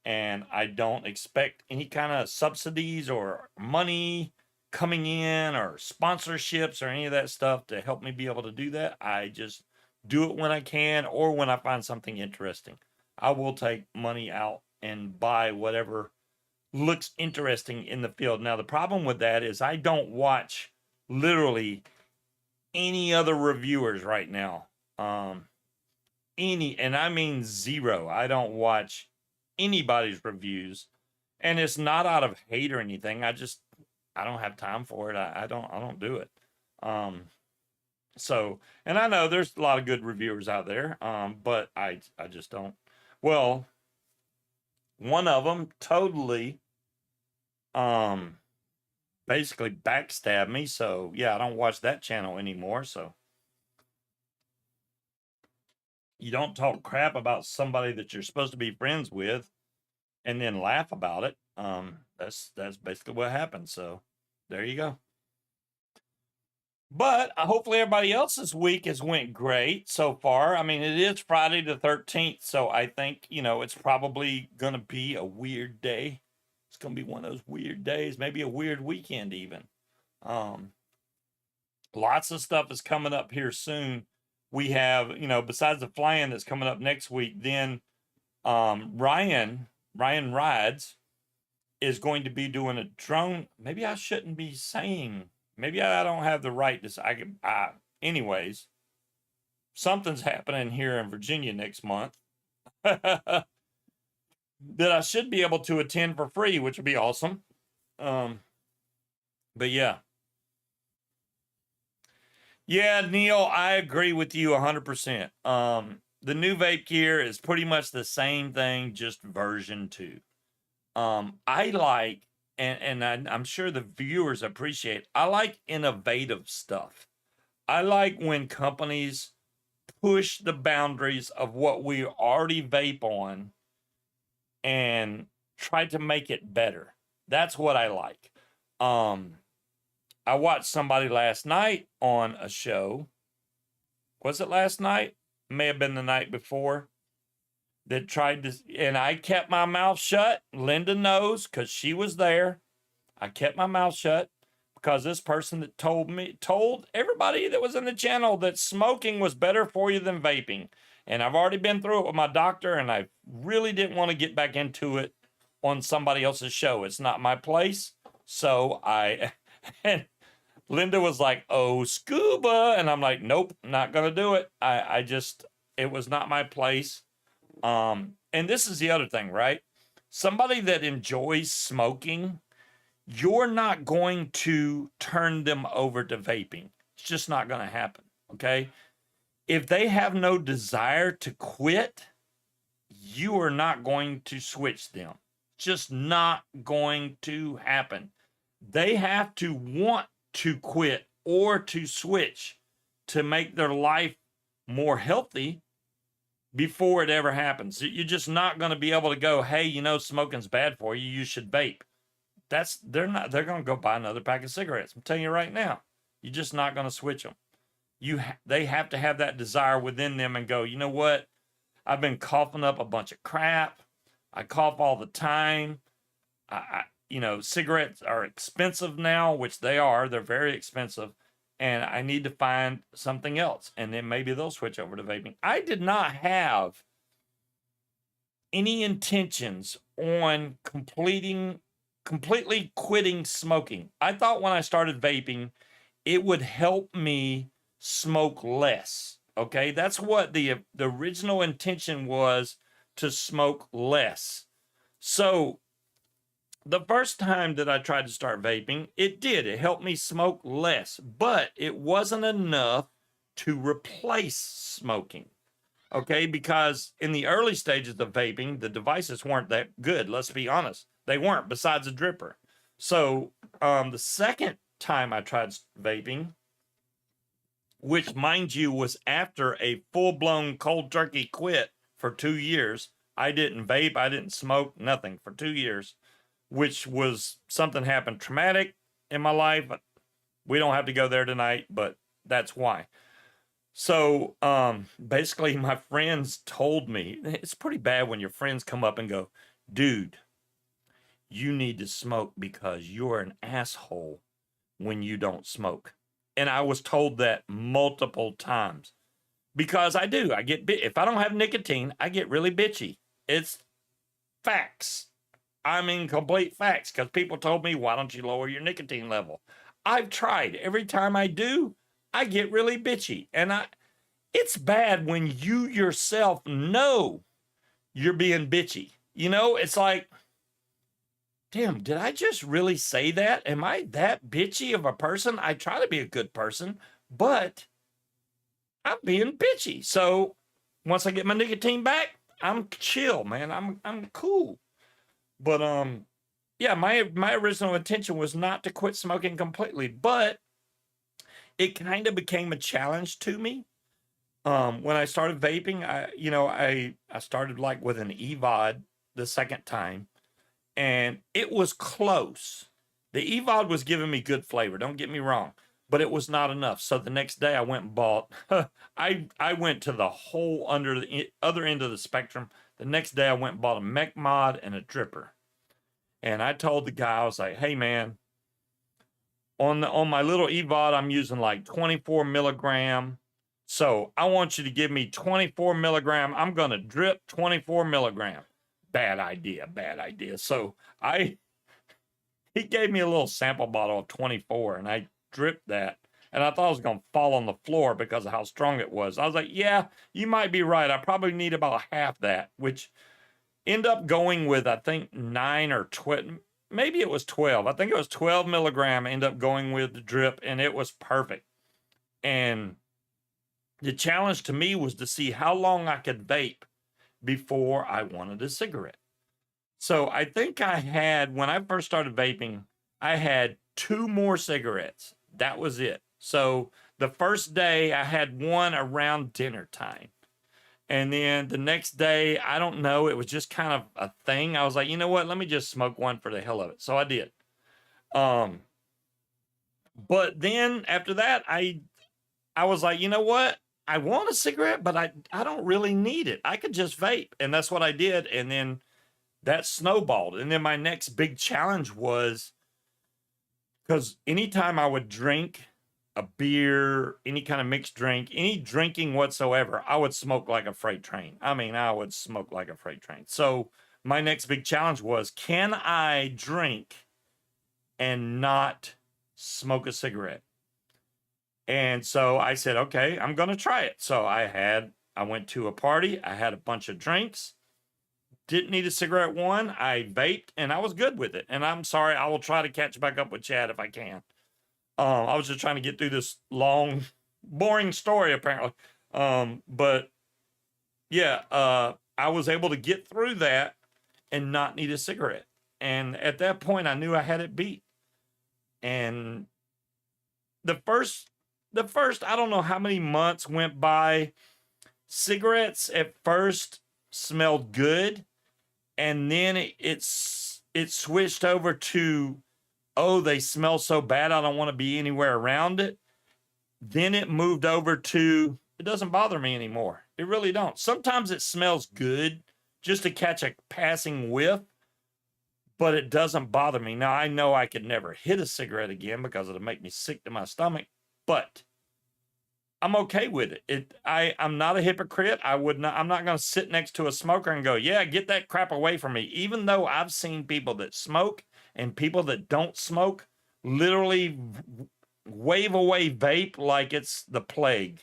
And I don't expect any kind of subsidies or money coming in or sponsorships or any of that stuff to help me be able to do that. I just do it when I can or when I find something interesting. I will take money out and buy whatever looks interesting in the field. Now, the problem with that is I don't watch literally any other reviewers right now. And I mean 0. I don't watch anybody's reviews, and it's not out of hate or anything. I don't have time for it. I don't do it. So, and I know there's a lot of good reviewers out there, but I just don't. Well, one of them totally, basically backstabbed me. So yeah, I don't watch that channel anymore. So you don't talk crap about somebody that you're supposed to be friends with and then laugh about it. That's basically what happened. So there you go. But hopefully everybody else's week has went great so far. I mean, it is Friday the 13th, so I think, it's probably going to be a weird day. It's going to be one of those weird days, maybe a weird weekend even. Lots of stuff is coming up here soon. We have, besides the flying that's coming up next week, then Ryan Rides is going to be doing a drone. Maybe I shouldn't be saying, maybe I don't have the right to say, anyways, something's happening here in Virginia next month that I should be able to attend for free, which would be awesome. But yeah. Yeah, Neil, I agree with you 100%. The new vape gear is pretty much the same thing, just version 2. I like, and I'm sure the viewers appreciate, I like innovative stuff. I like when companies push the boundaries of what we already vape on and try to make it better. That's what I like. I watched somebody last night on a show. Was it last night? May have been the night before. That tried to, and I kept my mouth shut. Linda knows because she was there. I kept my mouth shut because this person that told everybody that was in the channel that smoking was better for you than vaping. And I've already been through it with my doctor, and I really didn't want to get back into it on somebody else's show. It's not my place. So and Linda was like, "Oh, scuba." And I'm like, "Nope, not going to do it. It was not my place." And this is the other thing, right? Somebody that enjoys smoking, you're not going to turn them over to vaping. It's just not going to happen. Okay. If they have no desire to quit, you are not going to switch them. Just not going to happen. They have to want to quit or to switch to make their life more healthy before it ever happens. You're just not going to be able to go, "Hey, smoking's bad for you. You should vape." They're going to go buy another pack of cigarettes. I'm telling you right now, you're just not going to switch them. They have to have that desire within them and go, "You know what? I've been coughing up a bunch of crap. I cough all the time. Cigarettes are expensive now," which they are. They're very expensive. And I need to find something else. And then maybe they'll switch over to vaping. I did not have any intentions on completely quitting smoking. I thought when I started vaping, it would help me smoke less. Okay, that's what the original intention was, to smoke less. So the first time that I tried to start vaping, it helped me smoke less, but it wasn't enough to replace smoking. Okay, because in the early stages of vaping, the devices weren't that good. Let's be honest. They weren't, besides a dripper. So the second time I tried vaping, which, mind you, was after a full-blown cold turkey quit for 2 years. I didn't vape, I didn't smoke, nothing for 2 years, which was something happened traumatic in my life. We don't have to go there tonight, but that's why. So basically, my friends told me, it's pretty bad when your friends come up and go, "Dude, you need to smoke because you're an asshole when you don't smoke." And I was told that multiple times because I do. If I don't have nicotine, I get really bitchy. It's facts. I mean, complete facts, because people told me, "Why don't you lower your nicotine level?" I've tried. Every time I do, I get really bitchy. And it's bad when you yourself know you're being bitchy. It's like, damn, did I just really say that? Am I that bitchy of a person? I try to be a good person, but I'm being bitchy. So once I get my nicotine back, I'm chill, man. I'm cool. But yeah, my original intention was not to quit smoking completely, but it kind of became a challenge to me. When I started vaping, I started like with an EVOD the second time, and it was close. The EVOD was giving me good flavor, don't get me wrong, but it was not enough. So the next day I went and bought, I went to the whole other end of the spectrum. The next day I went and bought a mech mod and a dripper. And I told the guy, I was like, hey man, on my little EVOD, I'm using like 24 milligram. So I want you to give me 24 milligram. I'm going to drip 24 milligram. Bad idea, bad idea. So he gave me a little sample bottle of 24 and I dripped that. And I thought I was going to fall on the floor because of how strong it was. I was like, yeah, you might be right. I probably need about half that, which end up going with, I think, 9 or 12. Maybe it was 12. I think it was 12 milligram. End up going with the drip, and it was perfect. And the challenge to me was to see how long I could vape before I wanted a cigarette. So I think I had, when I first started vaping, I had 2 more cigarettes. That was it. So the first day I had one around dinner time. And then the next day, I don't know, it was just kind of a thing. I was like, you know what? Let me just smoke one for the hell of it. So I did. But then after that, I was like, you know what? I want a cigarette, but I don't really need it. I could just vape. And that's what I did. And then that snowballed. And then my next big challenge was, because anytime I would drink a beer, any kind of mixed drink, any drinking whatsoever, I would smoke like a freight train. I mean, I would smoke like a freight train. So my next big challenge was, can I drink and not smoke a cigarette? And so I said, okay, I'm going to try it. So I went to a party. I had a bunch of drinks. Didn't need a cigarette one. I vaped and I was good with it. And I'm sorry, I will try to catch back up with Chad if I can. I was just trying to get through this long, boring story, apparently. But yeah, I was able to get through that and not need a cigarette. And at that point, I knew I had it beat. And the first, I don't know how many months went by. Cigarettes at first smelled good. And then it switched over to, oh, they smell so bad, I don't want to be anywhere around it. Then it moved over to, it doesn't bother me anymore. It really don't. Sometimes it smells good just to catch a passing whiff, but it doesn't bother me. Now, I know I could never hit a cigarette again because it'll make me sick to my stomach, but I'm okay with it. I'm not a hypocrite. I'm not going to sit next to a smoker and go, yeah, get that crap away from me. Even though I've seen people that smoke and people that don't smoke literally wave away vape like it's the plague.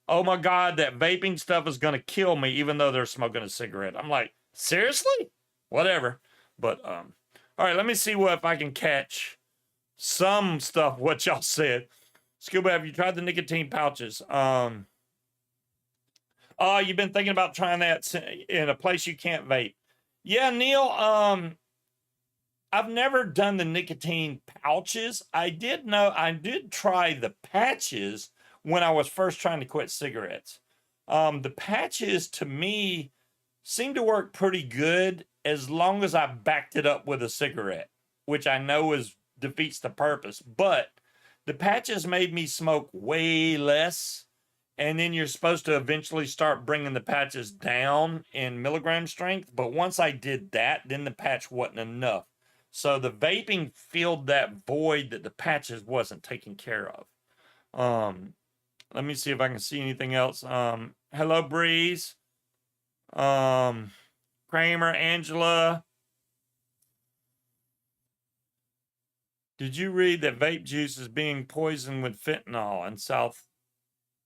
Oh my God, that vaping stuff is going to kill me, even though they're smoking a cigarette. I'm like, seriously? Whatever. But, all right, let me see if I can catch some stuff, what y'all said. Scuba, have you tried the nicotine pouches? Oh, you've been thinking about trying that in a place you can't vape. Yeah, Neil, I've never done the nicotine pouches. I did try the patches when I was first trying to quit cigarettes. The patches, to me, seem to work pretty good as long as I backed it up with a cigarette, which I know defeats the purpose. But the patches made me smoke way less, and then you're supposed to eventually start bringing the patches down in milligram strength. But once I did that, then the patch wasn't enough. So the vaping filled that void that the patches wasn't taking care of. Let me see if I can see anything else. Hello, Breeze. Kramer, Angela. Did you read that vape juice is being poisoned with fentanyl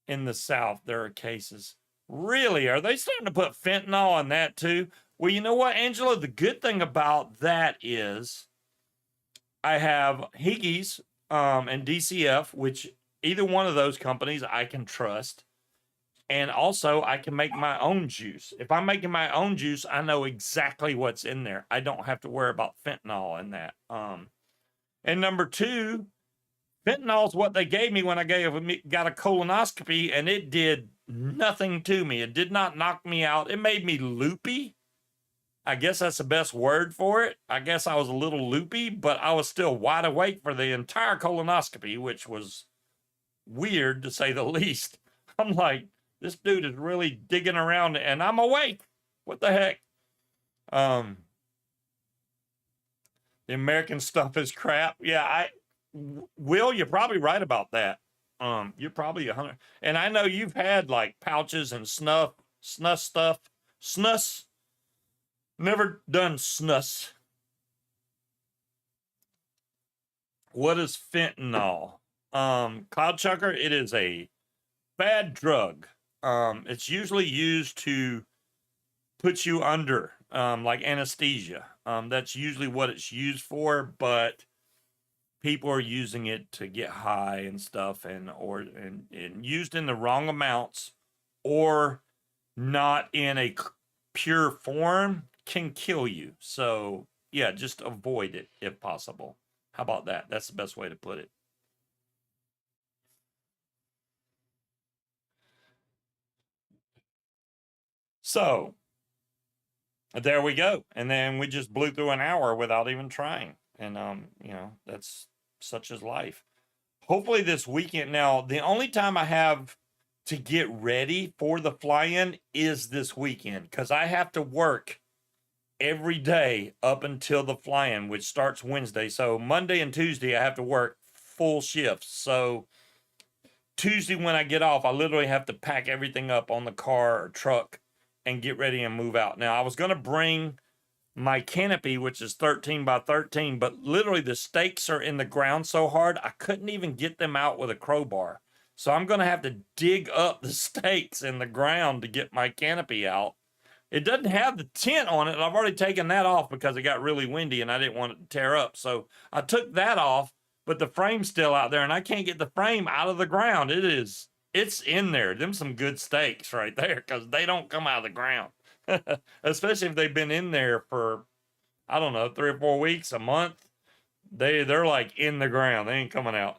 in the South? There are cases. Really? Are they starting to put fentanyl on that too? Well, you know what, Angela? The good thing about that is I have Higgies and DCF, which either one of those companies I can trust. And also, I can make my own juice. If I'm making my own juice, I know exactly what's in there. I don't have to worry about fentanyl in that. And number two, fentanyl is what they gave me when I got a colonoscopy, and it did nothing to me. It did not knock me out. It made me loopy. I guess that's the best word for it. I guess I was a little loopy, but I was still wide awake for the entire colonoscopy, which was weird to say the least. I'm like, this dude is really digging around and I'm awake. What the heck? The American stuff is crap. Yeah, Will, you're probably right about that. You're probably 100. And I know you've had like pouches and snus stuff. Snus. Never done snus. What is fentanyl? Cloud Chucker, it is a bad drug. It's usually used to put you under, like anesthesia. That's usually what it's used for, but people are using it to get high and stuff, and used in the wrong amounts or not in a pure form can kill you. So yeah, just avoid it if possible. How about that? That's the best way to put it. So there we go. And then we just blew through an hour without even trying. And you know, that's such as life. Hopefully this weekend. Now, the only time I have to get ready for the fly-in is this weekend, because I have to work every day up until the fly-in, which starts Wednesday. So Monday and Tuesday I have to work full shifts. So Tuesday when I get off, I literally have to pack everything up on the car or truck and get ready and move out. Now, I was going to bring my canopy, which is 13 by 13, but literally the stakes are in the ground so hard, I couldn't even get them out with a crowbar. So I'm going to have to dig up the stakes in the ground to get my canopy out. It doesn't have the tent on it. I've already taken that off because it got really windy and I didn't want it to tear up. So I took that off, but the frame's still out there and I can't get the frame out of the ground. It's in there. Them some good stakes right there, because they don't come out of the ground. Especially if they've been in there for, I don't know, 3 or 4 weeks, a month. They're like in the ground. They ain't coming out.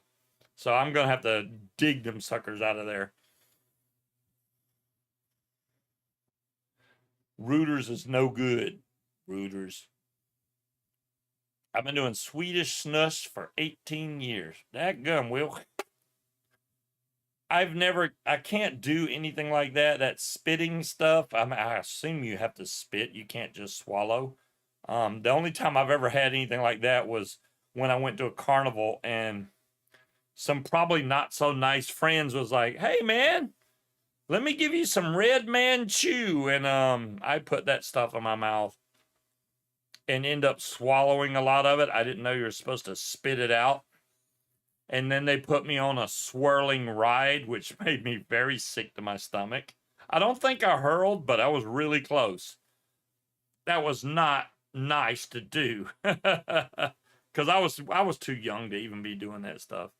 So I'm going to have to dig them suckers out of there. Rooters is no good. Rooters. I've been doing Swedish snus for 18 years. That gum, Will. I can't do anything like that. That spitting stuff. I assume you have to spit. You can't just swallow. The only time I've ever had anything like that was when I went to a carnival and some probably not so nice friends was like, "Hey man, let me give you some Red Man Chew." And I put that stuff in my mouth and end up swallowing a lot of it. I didn't know you were supposed to spit it out. And then they put me on a swirling ride, which made me very sick to my stomach. I don't think I hurled, but I was really close. That was not nice to do. Because I was too young to even be doing that stuff.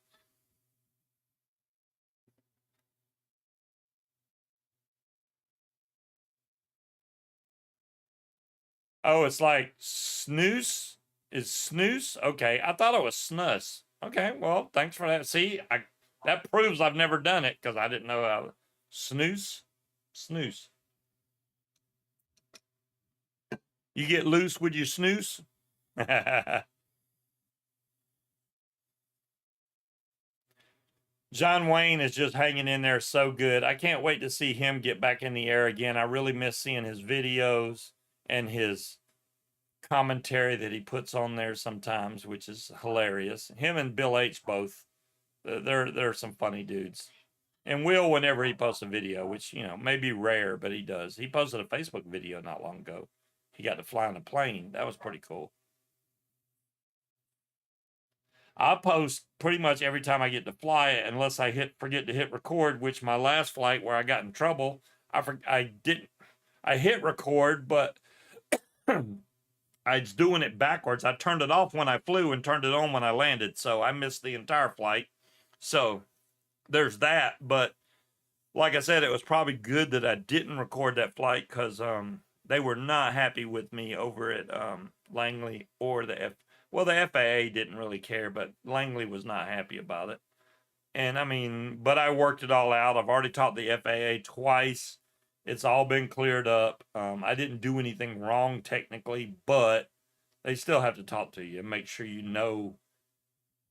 Oh, it's like snooze? Is snooze? Okay, I thought it was snus. Okay, well, thanks for that. See, that proves I've never done it, because I didn't know how. Snooze? Snooze. You get loose with your snooze? John Wayne is just hanging in there so good. I can't wait to see him get back in the air again. I really miss seeing his videos and his commentary that he puts on there sometimes, which is hilarious. Him and Bill H both, they're some funny dudes. And Will, whenever he posts a video, which, you know, may be rare, but he does. He posted a Facebook video not long ago. He got to fly on a plane. That was pretty cool. I post pretty much every time I get to fly it, unless I forget to hit record, which my last flight where I got in trouble, I hit record, but I was doing it backwards. I turned it off when I flew and turned it on when I landed, so I missed the entire flight. So there's that, but like I said, it was probably good that I didn't record that flight because they were not happy with me over at Langley or well, the FAA didn't really care, but Langley was not happy about it. And I mean, but I worked it all out. I've already taught the FAA twice. It's all been cleared up. I didn't do anything wrong technically, but they still have to talk to you and make sure you know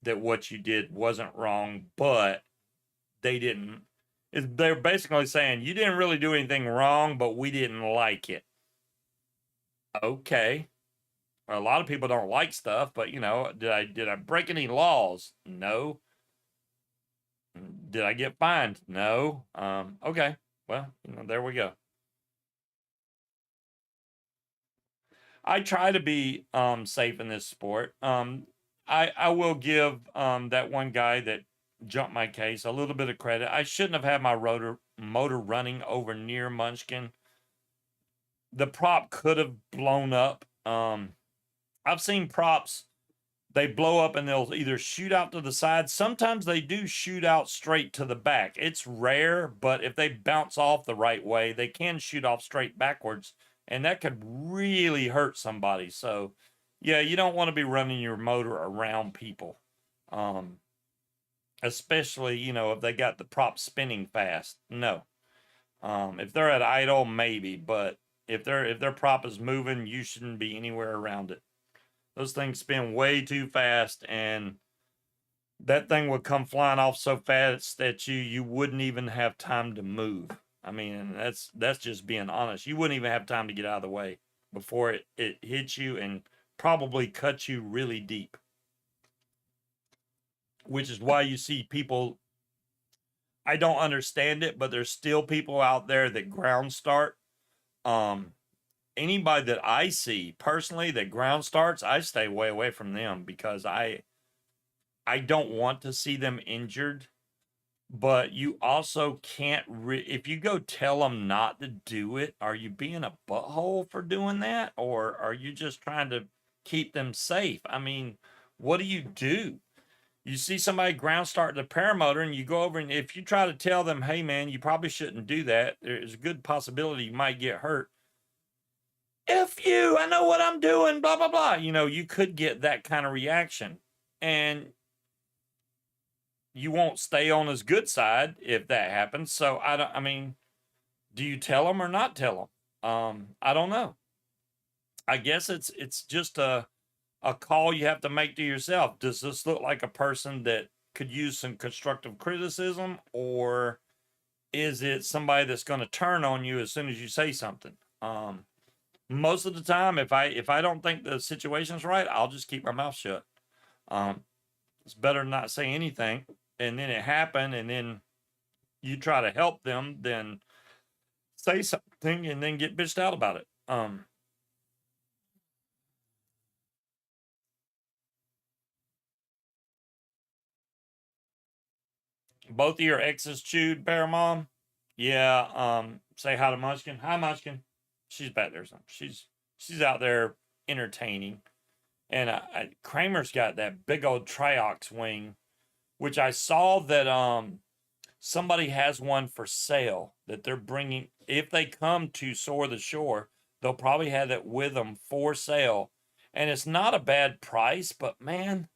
that what you did wasn't wrong, but they didn't. They're basically saying you didn't really do anything wrong, but we didn't like it. Okay. A lot of people don't like stuff, but did I break any laws? No. Did I get fined? No. Okay. Well, there we go. I try to be safe in this sport. I will give that one guy that jumped my case a little bit of credit. I shouldn't have had my motor running over near Munchkin. The prop could have blown up. I've seen props, they blow up and they'll either shoot out to the side. Sometimes they do shoot out straight to the back. It's rare, but if they bounce off the right way, they can shoot off straight backwards, and that could really hurt somebody. So, yeah, you don't want to be running your motor around people, especially if they got the prop spinning fast. No, if they're at idle, maybe, but if their prop is moving, you shouldn't be anywhere around it. Those things spin way too fast, and that thing would come flying off so fast that you wouldn't even have time to move. I mean, that's just being honest. You wouldn't even have time to get out of the way before it hits you and probably cuts you really deep. Which is why you see people, I don't understand it, but there's still people out there that ground start. Anybody that I see personally that ground starts, I stay way away from them because I don't want to see them injured. But you also can't if you go tell them not to do it, are you being a butthole for doing that, or are you just trying to keep them safe? I mean, what do? You see somebody ground start the paramotor, and you go over, and if you try to tell them, hey man, you probably shouldn't do that, there's a good possibility you might get hurt. F you, I know what I'm doing, blah blah blah. You could get that kind of reaction, and you won't stay on his good side if that happens. So I mean, do you tell them or not tell them? I don't know. I guess it's just a call you have to make to yourself. Does this look like a person that could use some constructive criticism, or is it somebody that's going to turn on you as soon as you say something? Most of the time, if I don't think the situation's right, I'll just keep my mouth shut. It's better than not say anything, and then it happened, and then you try to help them, then say something, and then get bitched out about it. Both of your exes chewed, Bear Mom? Yeah, say hi to Munchkin. Hi, Munchkin. She's back there. She's out there entertaining. And Kramer's got that big old Triox wing, which I saw that somebody has one for sale that they're bringing. If they come to Soar the Shore, they'll probably have it with them for sale. And it's not a bad price, but man,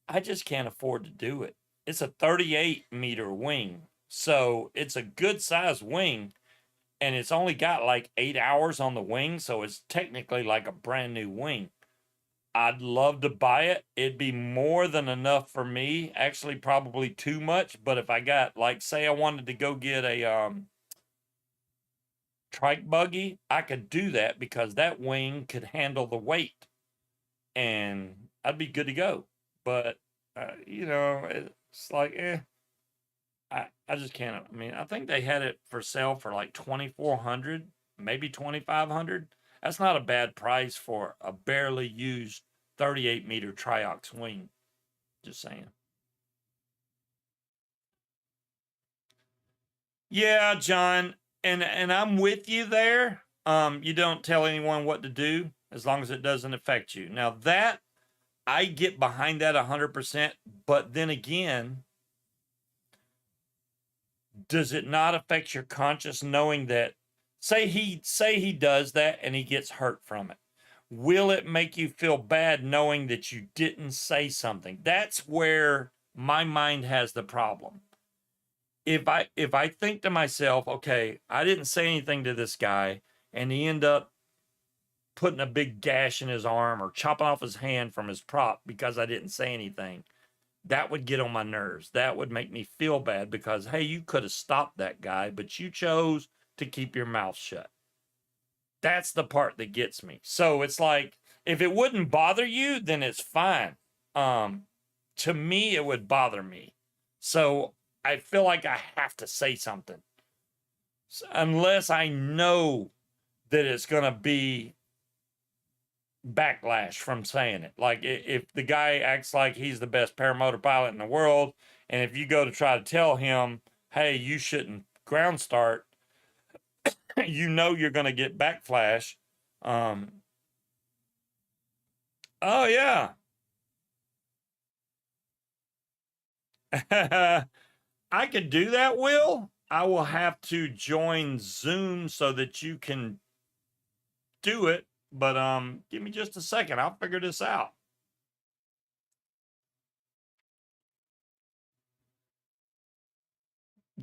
I just can't afford to do it. It's a 38-meter wing, so it's a good size wing, and it's only got like 8 hours on the wing, so it's technically like a brand new wing. I'd love to buy it. It'd be more than enough for me. Actually, probably too much. But if I got, like, say I wanted to go get a trike buggy, I could do that because that wing could handle the weight, and I'd be good to go. But it's like, I just can't. I mean, I think they had it for sale for like $2,400, maybe $2,500. That's not a bad price for a barely used 38-meter Triox wing. Just saying. Yeah, John, and I'm with you there. You don't tell anyone what to do as long as it doesn't affect you. Now that I get behind that 100%, but then again, does it not affect your conscience knowing that say he does that and he gets hurt from it? Will it make you feel bad knowing that you didn't say something? That's where my mind has the problem. If I think to myself, okay, I didn't say anything to this guy and he end up putting a big gash in his arm or chopping off his hand from his prop because I didn't say anything, that would get on my nerves. That would make me feel bad because, hey, you could have stopped that guy, but you chose to keep your mouth shut. That's the part that gets me. So it's like, if it wouldn't bother you, then it's fine. To me, it would bother me. So I feel like I have to say something. Unless I know that it's going to be backlash from saying it. Like if the guy acts like he's the best paramotor pilot in the world, and if you go to try to tell him, hey, you shouldn't ground start, you know you're going to get backlash. Oh yeah. I could do that, Will. I will have to join Zoom so that you can do it. But give me just a second. I'll figure this out.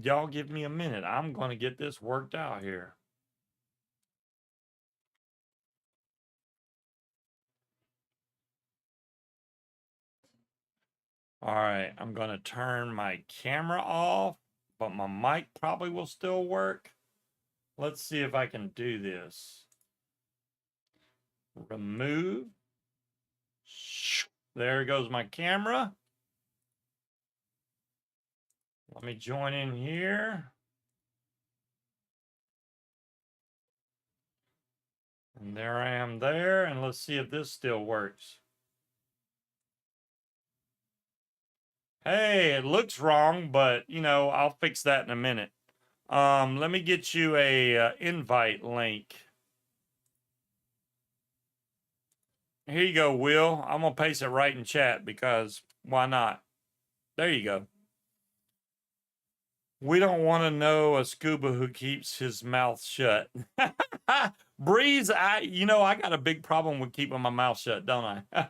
Y'all give me a minute. I'm going to get this worked out here. All right, I'm going to turn my camera off, but my mic probably will still work. Let's see if I can do this. Remove. There goes my camera. Let me join in here. And there I am there, and let's see if this still works. Hey, it looks wrong, but you know, I'll fix that in a minute. Let me get you a invite link. Here you go, Will. I'm gonna paste it right in chat because why not? There you go. We don't want to know a scuba who keeps his mouth shut. Breeze, I got a big problem with keeping my mouth shut, don't I?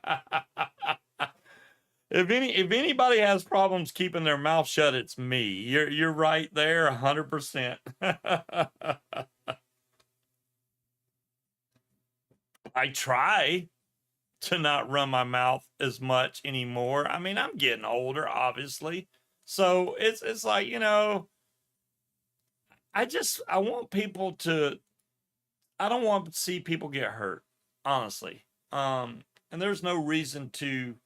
If anybody has problems keeping their mouth shut, it's me. You're right there, 100%. I try to not run my mouth as much anymore. I mean, I'm getting older, obviously. So it's like, I want people to, I don't want to see people get hurt, honestly. And there's no reason to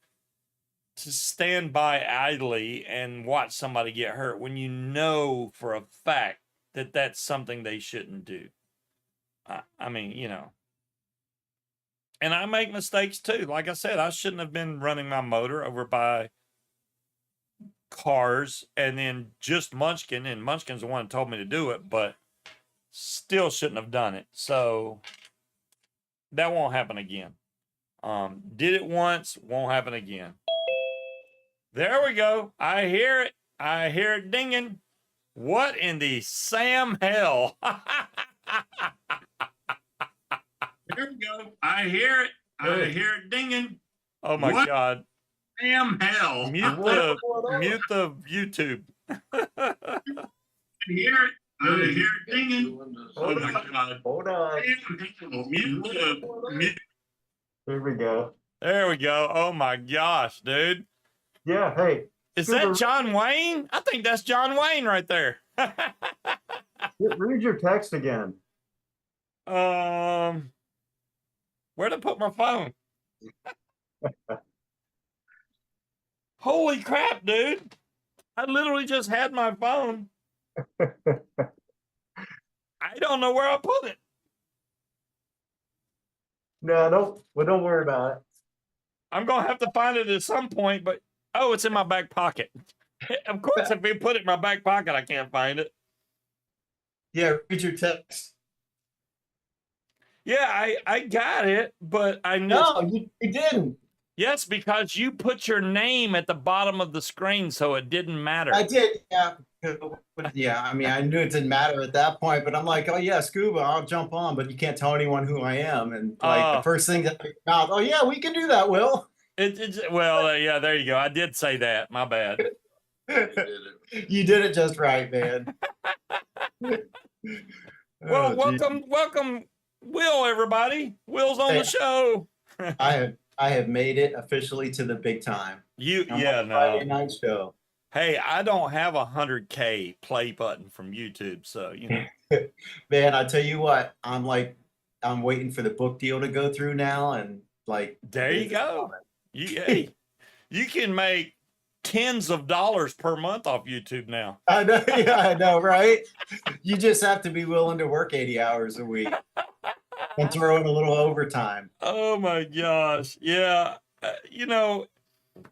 stand by idly and watch somebody get hurt when you know for a fact that that's something they shouldn't do. I mean, and I make mistakes too. Like I said, I shouldn't have been running my motor over by cars and then just Munchkin, and Munchkin's the one who told me to do it, but still shouldn't have done it. So that won't happen again. Did it once, won't happen again. There we go. I hear it. I hear it dinging. What in the Sam hell? There we go. I hear it. I hear it dinging. Oh my God. Sam hell. Mute the YouTube. I hear it. I hear it dinging. Oh my God. Hold on. Mute. There we go. There we go. Oh my gosh, dude. Yeah, hey. Is that John Wayne? I think that's John Wayne right there. Read your text again. Where'd I put my phone? Holy crap, dude. I literally just had my phone. I don't know where I put it. No, don't worry about it. I'm going to have to find it at some point, but oh, it's in my back pocket. Of course, if we put it in my back pocket, I can't find it. Yeah, read your text. Yeah, I got it, but I know. No, you didn't. Yes, because you put your name at the bottom of the screen, so it didn't matter. I did, yeah. Yeah, I mean, I knew it didn't matter at that point, but I'm like, oh yeah, scuba, I'll jump on, but you can't tell anyone who I am. And like the first thing that came out, oh yeah, we can do that, Will. Well, yeah, there you go. I did say that. My bad. You did it just right, man. Well, Oh, geez. welcome, Will, everybody. Will's on Hey, the show. I have made it officially to the big time. I'm on the Friday night show. Hey, I don't have 100K play button from YouTube, so you know. Man, I tell you what, I'm waiting for the book deal to go through now, and like There you go. Hey, you can make tens of dollars per month off YouTube now. I know, yeah, I know, right? You just have to be willing to work 80 hours a week and throw in a little overtime. Oh my gosh. Yeah. You know,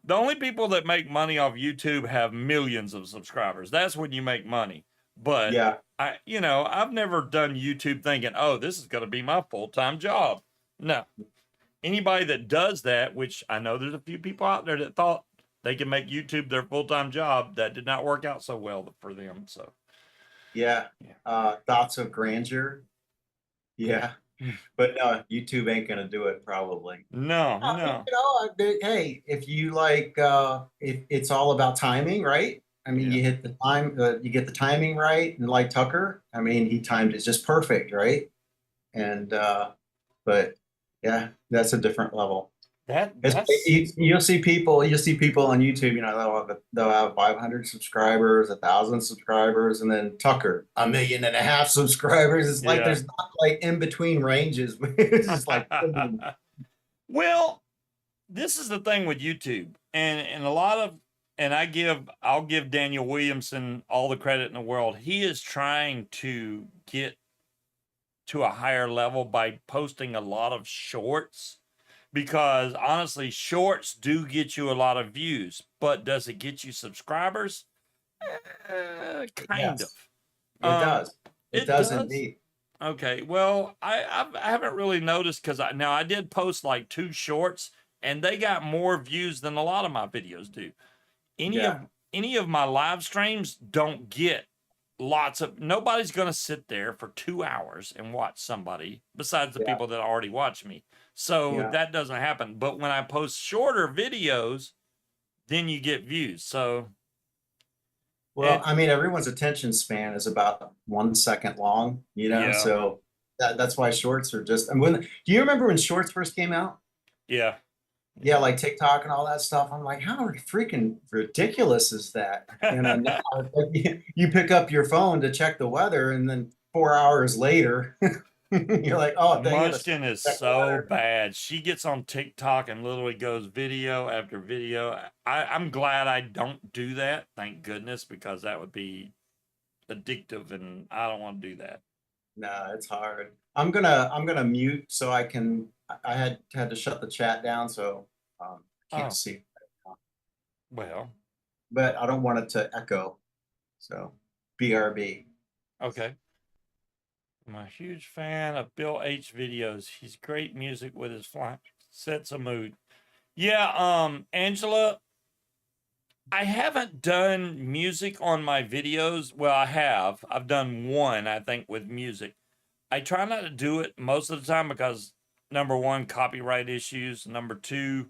the only people that make money off YouTube have millions of subscribers. That's when you make money. But yeah, I've never done YouTube thinking, oh, this is going to be my full-time job. No. Anybody that does that, which I know there's a few people out there that thought they can make YouTube their full-time job, that did not work out so well for them. So yeah. Thoughts of grandeur. Yeah. But no, YouTube ain't gonna do it probably. No. Hey, if you like, if it's all about timing, right? I mean, you hit the time, you get the timing right, and like Tucker, I mean, he timed it just perfect, right? And but yeah, that's a different level. You'll see people on YouTube, you know, they'll have 500 subscribers, 1,000 subscribers, and then Tucker, 1.5 million subscribers. It's like there's not like in between ranges. It's just like well, this is the thing with YouTube, and a lot of, and I'll give Daniel Williamson all the credit in the world. He is trying to get to a higher level by posting a lot of shorts. Because honestly, shorts do get you a lot of views, but does it get you subscribers? Kind of. It does. It does indeed. Okay. Well, I haven't really noticed because I did post like 2 shorts and they got more views than a lot of my videos do. Any of my live streams don't get lots of. Nobody's gonna sit there for 2 hours and watch somebody besides the people that already watch me. So that doesn't happen. But when I post shorter videos, then you get views. So, well, I mean, everyone's attention span is about 1 second long, you know, so that's why shorts are just, and do you remember when shorts first came out? Yeah. Yeah, like TikTok and all that stuff. I'm like, how freaking ridiculous is that? And now, you pick up your phone to check the weather, and then 4 hours later, you're like, oh, Munchkin is so bad. She gets on TikTok and literally goes video after video. I'm glad I don't do that, thank goodness, because that would be addictive, and I don't want to do that. No, it's hard. I'm gonna mute so I can. I had to shut the chat down, so can't see. Well, but I don't want it to echo, so BRB. Okay. I'm a huge fan of Bill H videos. He's great music with his flying sets a mood. Yeah, Angela, I haven't done music on my videos. Well, I have. I've done one, I think, with music. I try not to do it most of the time because, number one, copyright issues. Number two,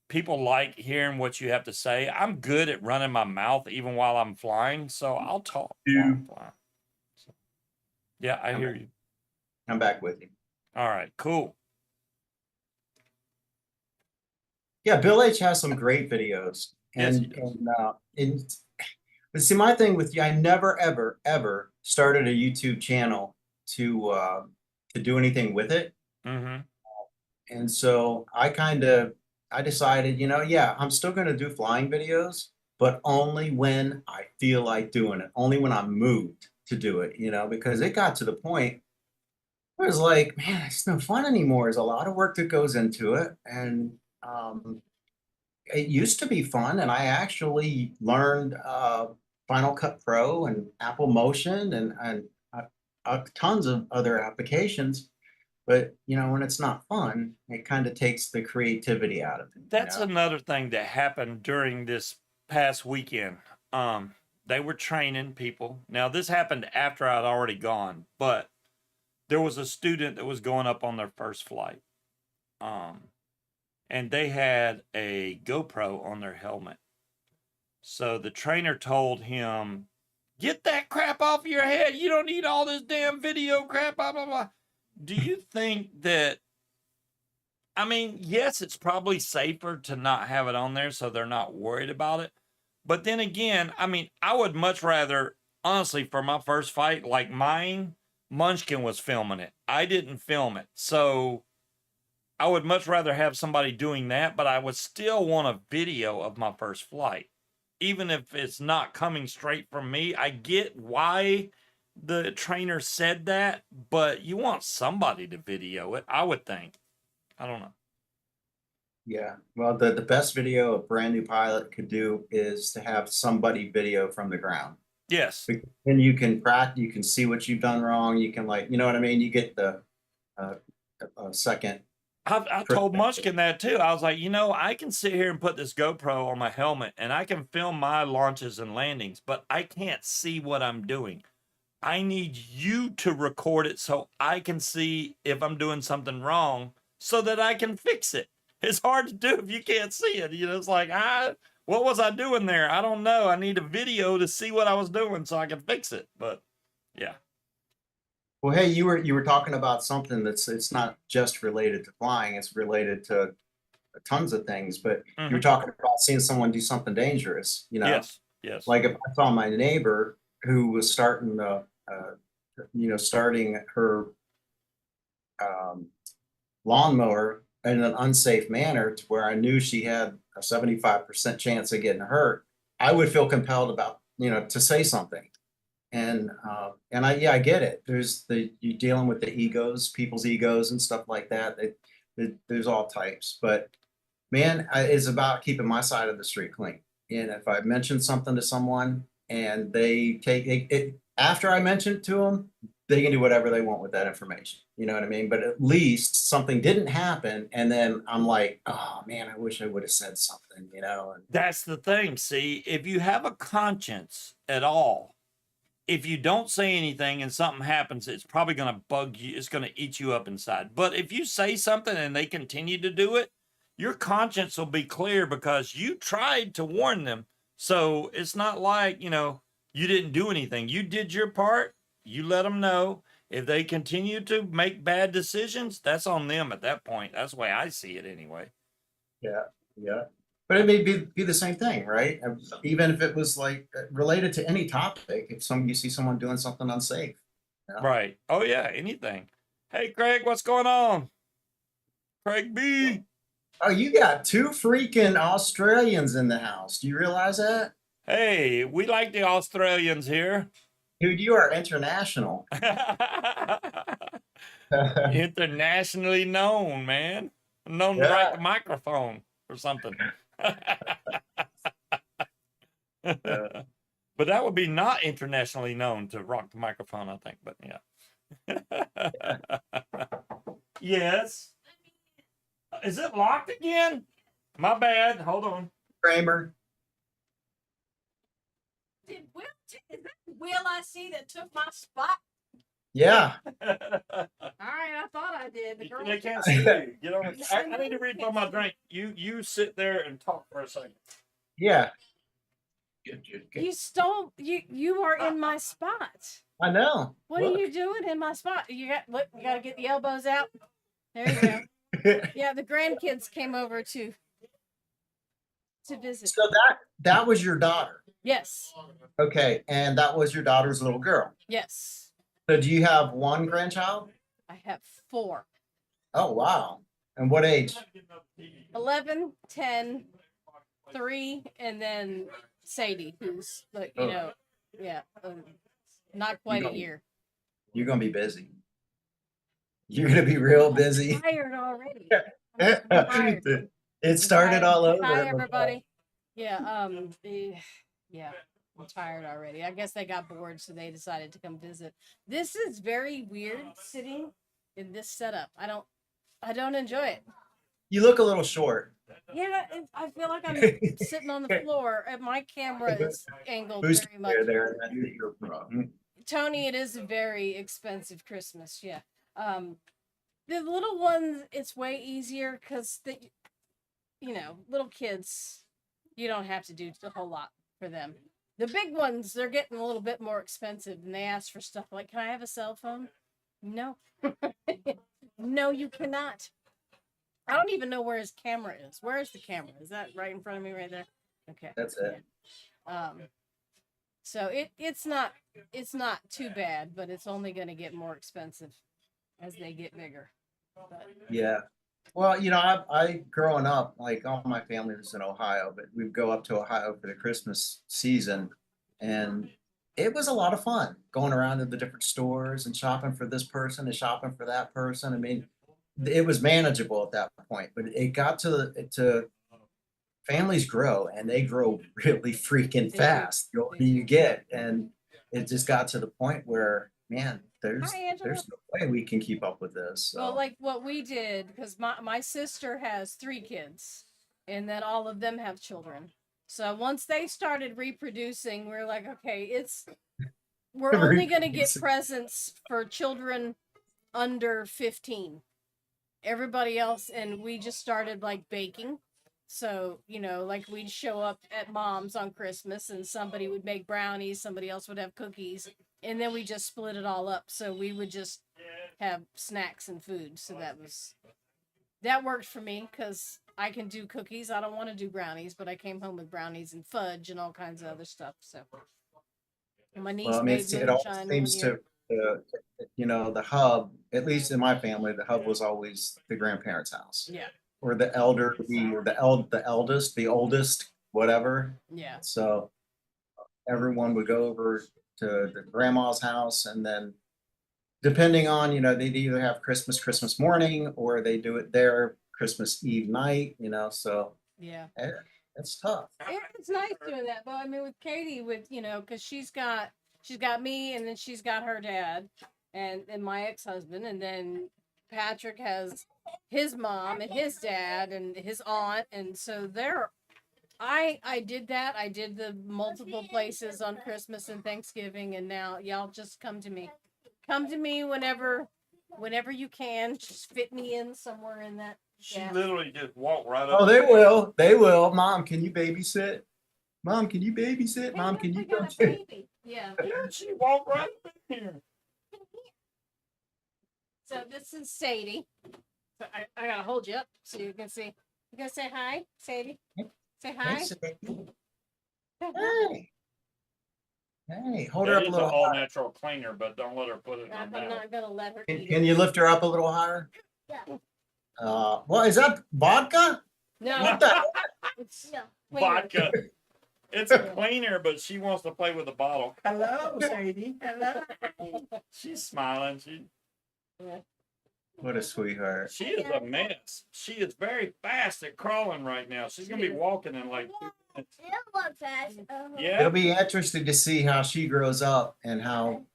people like hearing what you have to say. I'm good at running my mouth even while I'm flying, so I'll talk while I'm flying. So, yeah, I hear you. I'm back with you. All right, cool. Yeah, Bill H has some great videos. But see, my thing with you, I never, ever, ever started a YouTube channel to do anything with it. Mm-hmm. And so I decided, you know, I'm still going to do flying videos, but only when I feel like doing it, only when I'm moved to do it, you know, because it got to the point where it was like, man, it's no fun anymore. There's a lot of work that goes into it. And it used to be fun. And I actually learned Final Cut Pro and Apple Motion and tons of other applications. But you know, when it's not fun, it kind of takes the creativity out of it. That's You know? another thing that happened during this past weekend. They were training people. Now this happened after I'd already gone, but there was a student that was going up on their first flight. And they had a GoPro on their helmet. So the trainer told him, "Get that crap off your head. You don't need all this damn video crap, blah, blah, blah." Do you think that, I mean, yes, it's probably safer to not have it on there so they're not worried about it. But then again, I mean, I would much rather, honestly, for my first fight, like mine, Munchkin was filming it. I didn't film it. So I would much rather have somebody doing that, but I would still want a video of my first flight. Even if it's not coming straight from me, I get why the trainer said that, but you want somebody to video it, I would think. I don't know. Yeah. Well, the best video a brand new pilot could do is to have somebody video from the ground. Yes. And you can practice, you can see what you've done wrong. You can, like, you know what I mean? You get the second. I told Munchkin that too. I was like, you know, I can sit here and put this GoPro on my helmet and I can film my launches and landings, but I can't see what I'm doing. I need you to record it so I can see if I'm doing something wrong so that I can fix it. It's hard to do if you can't see it. You know, it's like, what was I doing there? I don't know. I need a video to see what I was doing so I can fix it. But yeah. Well, hey, you were talking about something it's not just related to flying, it's related to tons of things, but you were talking about seeing someone do something dangerous, you know? Yes, yes. Like if I saw my neighbor who was starting her lawnmower in an unsafe manner to where I knew she had a 75% chance of getting hurt, I would feel compelled about, to say something. And I get it. You're dealing with the egos, people's egos and stuff like that. There's all types, but man, it's about keeping my side of the street clean. And if I mention something to someone and they take it after I mention it to them, they can do whatever they want with that information. You know what I mean? But at least something didn't happen. And then I'm like, oh man, I wish I would have said something, And that's the thing. See, if you have a conscience at all, if you don't say anything and something happens, it's probably going to bug you. It's going to eat you up inside. But if you say something and they continue to do it, your conscience will be clear because you tried to warn them. So it's not like, you didn't do anything. You did your part. You let them know. If they continue to make bad decisions, that's on them at that point. That's the way I see it anyway. Yeah, yeah. But it may be the same thing, right? Even if it was like related to any topic, if you see someone doing something unsafe. Right. Oh yeah, anything. Hey Craig, what's going on? Craig B. Oh, you got two freaking Australians in the house. Do you realize that? Hey, we like the Australians here. Dude, you are international. Internationally known, man. I'm known to write the microphone or something. But that would be not internationally known to rock the microphone, I think. But yeah. Yes. Is it locked again? My bad. Hold on. Kramer. Is that Will I see that took my spot? Yeah. All right, I thought I did. The girl They can't see you. Get on. I need to refill my drink. You sit there and talk for a second. Yeah. You stole. You are in my spot. I know. What are you doing in my spot? You got to get the elbows out. There you go. Yeah, the grandkids came over to visit. So that was your daughter. Yes. Okay, and that was your daughter's little girl. Yes. So do you have one grandchild? I have 4. Oh wow. And what age? 11, 10, 3, and then Sadie, who's like, not quite a year. You're gonna be busy. You're gonna be real busy. I'm tired already. I'm tired. It started all over. Hi, everybody. Yeah. Yeah. I'm tired already. I guess they got bored, so they decided to come visit. This is very weird sitting in this setup. I don't enjoy it. You look a little short. Yeah, I feel like I'm sitting on the floor, and my camera is angled Who's very much. there? That's your problem. Tony, it is a very expensive Christmas. Yeah. The little ones, it's way easier because little kids, you don't have to do a whole lot for them. The big ones, they're getting a little bit more expensive, and they ask for stuff like, "Can I have a cell phone?" No, no, you cannot. I don't even know where his camera is. Where is the camera? Is that right in front of me, right there? Okay, That's it. Yeah. So it's not too bad, but it's only going to get more expensive as they get bigger. But, Yeah. Well, I growing up, like all my family was in Ohio, but we'd go up to Ohio for the Christmas season, and it was a lot of fun going around to the different stores and shopping for this person and shopping for that person. I mean, it was manageable at that point, but it got to families grow and they grow really freaking They do. fast. The older you get, and it just got to the point where, man, there's Hi, Angela. no way we can keep up with this. So. Well, like what we did, because my sister has 3 kids, and then all of them have children. So once they started reproducing, we're like, okay, we're only going to get presents for children under 15. Everybody else, and we just started like baking. So, like we'd show up at mom's on Christmas and somebody would make brownies, somebody else would have cookies, and then we just split it all up. So we would just have snacks and food. So that worked for me because I can do cookies. I don't want to do brownies, but I came home with brownies and fudge and all kinds of other stuff. So and my niece made it all moonshine seems one year. to, the hub, at least in my family, the hub was always the grandparents' house. Yeah. Or the elderly, or the eldest, the oldest, whatever. Yeah. So everyone would go over to the grandma's house, and then depending on, they'd either have Christmas morning, or they do it there Christmas Eve night, so Yeah. it's tough. It's nice doing that, but I mean, with Katie, because she's got me, and then she's got her dad, and my ex-husband, and then Patrick has his mom and his dad and his aunt, and so I did that. I did the multiple places on Christmas and Thanksgiving, and now y'all just come to me. Come to me whenever you can. Just fit me in somewhere in that. She Yeah. literally just walked right up. Oh, they will. They will. Mom, can you babysit? Mom, can you babysit? Hey, Mom, look, can we you got go a to? baby. Yeah. She walked right up in here. So this is Sadie. So I gotta hold you up so you can see. You gonna say hi, Sadie? Say hi. Hey. Hey, hold her That up a is little an all higher. natural cleaner, but don't let her put it in I'm her mouth. not gonna let her eat Can it. you lift her up a little higher? Yeah. Well, is that vodka? No, What the? it's No. cleaner. Vodka. It's a cleaner, but she wants to play with the bottle. Hello, Sadie. Hello. She's smiling. What a sweetheart. She is a mess. She is very fast at crawling right now. She's gonna be walking in like 2 minutes. It won't fast. Yeah. It'll be interesting to see how she grows up and how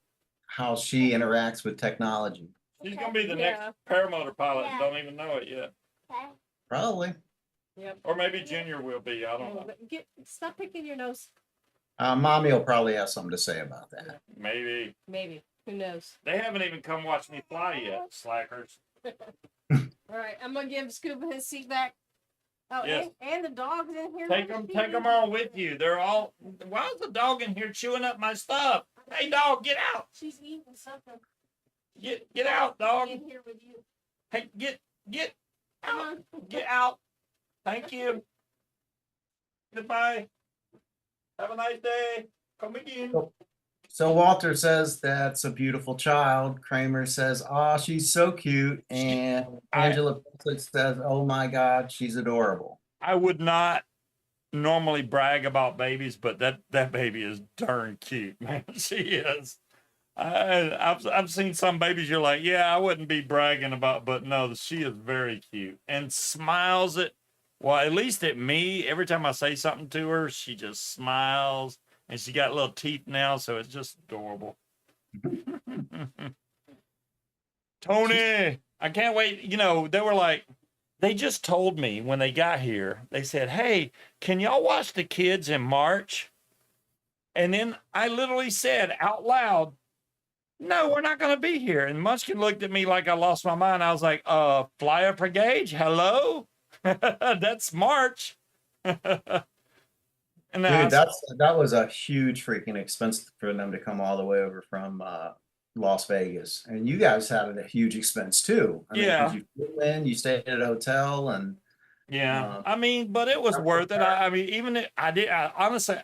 she interacts with technology. She's gonna be the Yeah. next paramotor pilot and don't even know it yet. Okay. Probably. Yep. Or maybe Junior will be. I don't know. Stop picking your nose. Mommy will probably have something to say about that. Maybe. Maybe. Who knows? They haven't even come watch me fly yet, slackers. All right, I'm gonna give Scuba his seat back. Oh, Yes. and the dog's in here. Take them all with you. They're all. Why is the dog in here chewing up my stuff? Hey, dog, get out! She's eating something. Get out, dog! In here with you. Hey, get Come out! on. Get out! Thank you. Goodbye. Have a nice day. Come again. So Walter says that's a beautiful child. Kramer says, "Oh, she's so cute," and Angela says, "Oh my God, she's adorable." I would not normally brag about babies, but that baby is darn cute, man. She is. I've seen some babies you're like, yeah, I wouldn't be bragging about, but no, she is very cute and smiles at, well, at least at me. Every time I say something to her, she just smiles, and she got little teeth now, so it's just adorable. Tony, I can't wait. You know, they were like, they just told me when they got here, they said, hey, can y'all watch the kids in March? And then I literally said out loud, no, we're not going to be here. And Munchkin looked at me like I lost my mind. I was like, fly up her gauge. Hello? That's March. And Dude, that was a huge freaking expense for them to come all the way over from Las Vegas. And you guys had a huge expense too. I mean, 'cause you flew in, you stayed at a hotel, and I mean, but it was worth it. I mean, even honestly,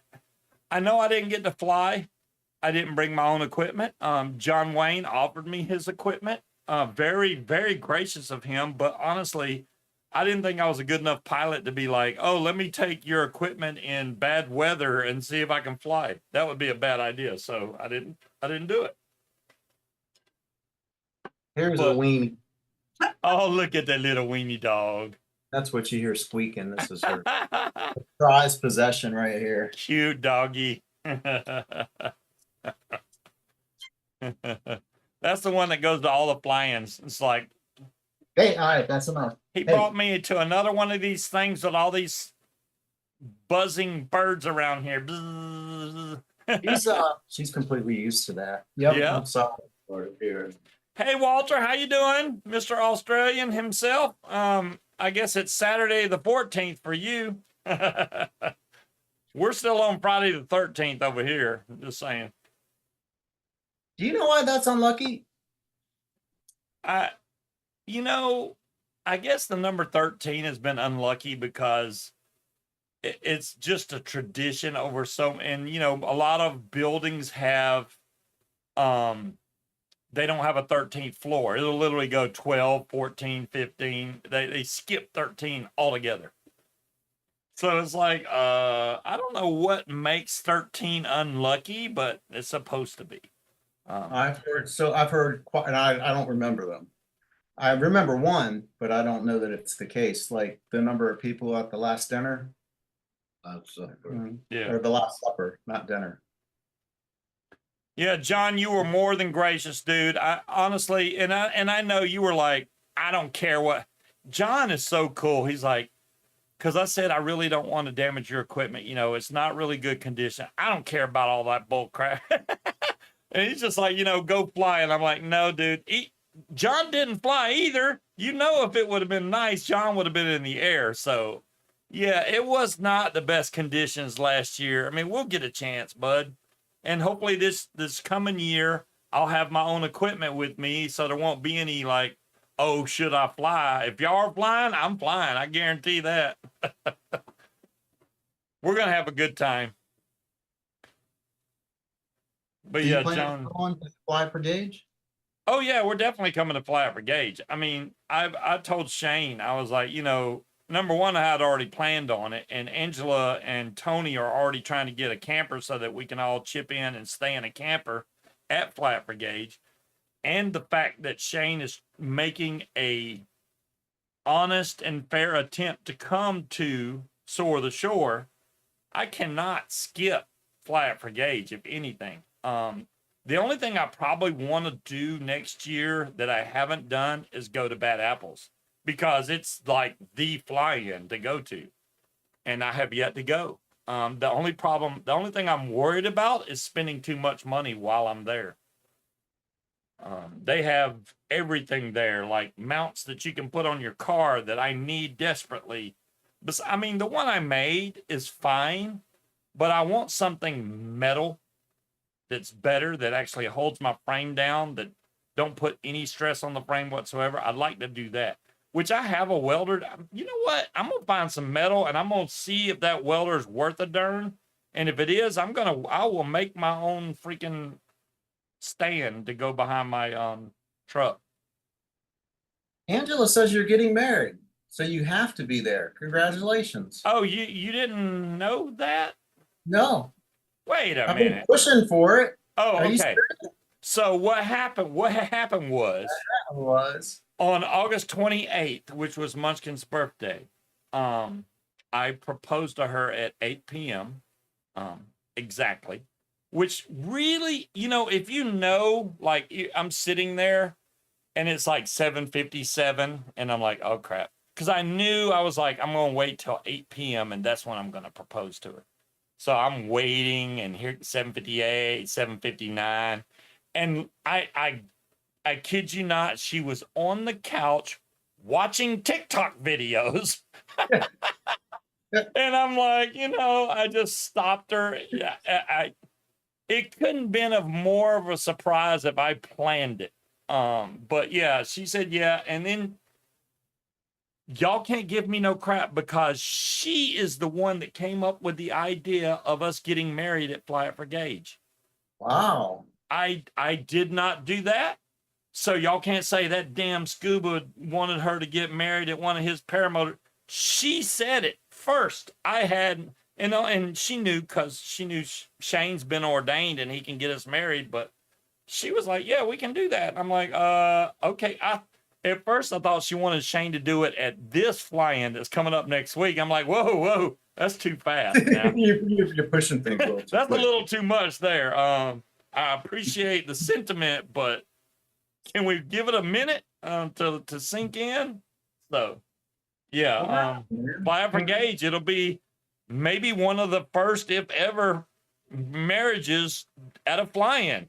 I know I didn't get to fly. I didn't bring my own equipment. John Wayne offered me his equipment. Very, very gracious of him. But honestly, I didn't think I was a good enough pilot to be like, oh, let me take your equipment in bad weather and see if I can fly. That would be a bad idea. So I didn't do it. here's a weenie. Oh, look at that little weenie dog. That's what you hear squeaking. This is her prized possession right here. Cute doggy. That's the one that goes to all the fly-ins. It's like, Hey, all right, that's enough. he brought me to another one of these things with all these buzzing birds around here. She's completely used to that. Yep. Yeah. I'm sorry for it here. Hey, Walter, how you doing? Mr. Australian himself. I guess it's Saturday the 14th for you. We're still on Friday the 13th over here. I'm just saying. Do you know why that's unlucky? You know, I guess the number 13 has been unlucky because it's just a tradition over and you know, a lot of buildings have, they don't have a 13th floor. It'll literally go 12, 14, 15. They skip 13 altogether. So it's like, I don't know what makes 13 unlucky, but it's supposed to be. I've heard, and I don't remember them. I remember one, but I don't know that it's the case. Like the number of people at the last dinner. Yeah. Or the last supper, not dinner. Yeah, John, you were more than gracious, dude. I honestly, and I know you were like, I don't care what. John is so cool. He's like, because I said I really don't want to damage your equipment. You know, it's not really good condition. I don't care about all that bull crap. And he's just like, you know, go fly. And I'm like, no, dude. John didn't fly either. You know, if it would have been nice, John would have been in the air. So, yeah, it was not the best conditions last year. I mean, we'll get a chance, bud. And hopefully this coming year, I'll have my own equipment with me, so there won't be any like, oh, should I fly? If y'all are flying, I'm flying. I guarantee that. We're going to have a good time. But yeah, John. On to fly for gauge? Oh yeah, we're definitely coming to fly for gauge. I mean, I told Shane, I was like, you know, number one, I had already planned on it, and Angela and Tony are already trying to get a camper so that we can all chip in and stay in a camper at Flat for Gauge. And the fact that Shane is making a honest and fair attempt to come to Soar the Shore, I cannot skip Flat for Gauge, if anything. The only thing I probably want to do next year that I haven't done is go to Bad Apples, because it's like the fly-in to go to, and I have yet to go. The only thing I'm worried about is spending too much money while I'm there. They have everything there, like mounts that you can put on your car that I need desperately. But I mean, the one I made is fine, but I want something metal that's better, that actually holds my frame down, that don't put any stress on the frame whatsoever. I'd like to do that, which I have a welder. You know what? I'm going to find some metal, and I'm going to see if that welder is worth a darn. And if it is, I will make my own freaking stand to go behind my truck. Angela says you're getting married, so you have to be there. Congratulations. Oh, you didn't know that? No. Wait a I've been minute. pushing for it. Oh, Are you okay. serious? So what happened was on August 28th, which was Munchkin's birthday, I proposed to her at 8 p.m. Exactly. Which really, you know, if you know, like I'm sitting there and it's like 7:57, and I'm like, oh crap, because I knew I was like, I'm gonna wait till 8 p.m. and that's when I'm gonna propose to her. So I'm waiting, and here 7:58, 7:59, and I kid you not, she was on the couch watching TikTok videos. And I'm like, I just stopped her. It couldn't been of more of a surprise if I planned it. But yeah, she said yeah, and then y'all can't give me no crap because she is the one that came up with the idea of us getting married at Fly It for Gage. Wow. I did not do that. So y'all can't say that damn Scuba wanted her to get married at one of his paramotor. She said it first. I had, and she knew because she knew Shane's been ordained and he can get us married. But she was like, yeah, we can do that. I'm like, okay. At first I thought she wanted Shane to do it at this fly-in that's coming up next week. I'm like, whoa, that's too fast now. You're pushing things. A little too That's quick. a little too much there. I appreciate the sentiment, but can we give it a minute to sink in? So, yeah, Fly It for Gage, it'll be maybe one of the first, if ever, marriages at a fly-in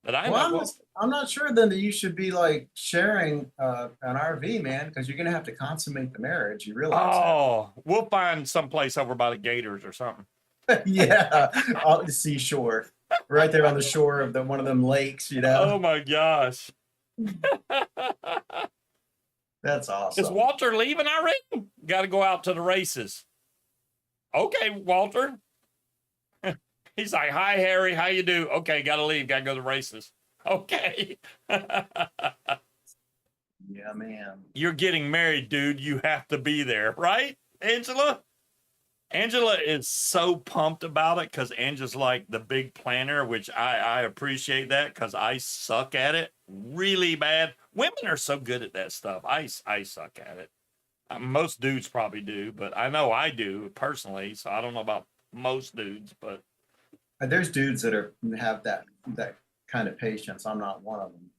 that I know. I'm not sure then that you should be like sharing an RV, man, because you're gonna have to consummate the marriage. You realize Oh, we'll find someplace over by the Gators or something. that? Yeah, on the seashore, right there on the shore of one of them lakes. Oh my gosh. That's awesome. Is Walter leaving already? Got to go out to the races. Okay, Walter. He's like, hi, Harry. How you do? Okay, got to leave. Got to go to the races. Okay. Yeah, man. You're getting married, dude. You have to be there, right, Angela? Angela is so pumped about it because Angela's like the big planner, which I appreciate that because I suck at it really bad. Women are so good at that stuff. I suck at it. Most dudes probably do, but I know I do personally. So I don't know about most dudes, but There's dudes that have that kind of patience. I'm not one of them,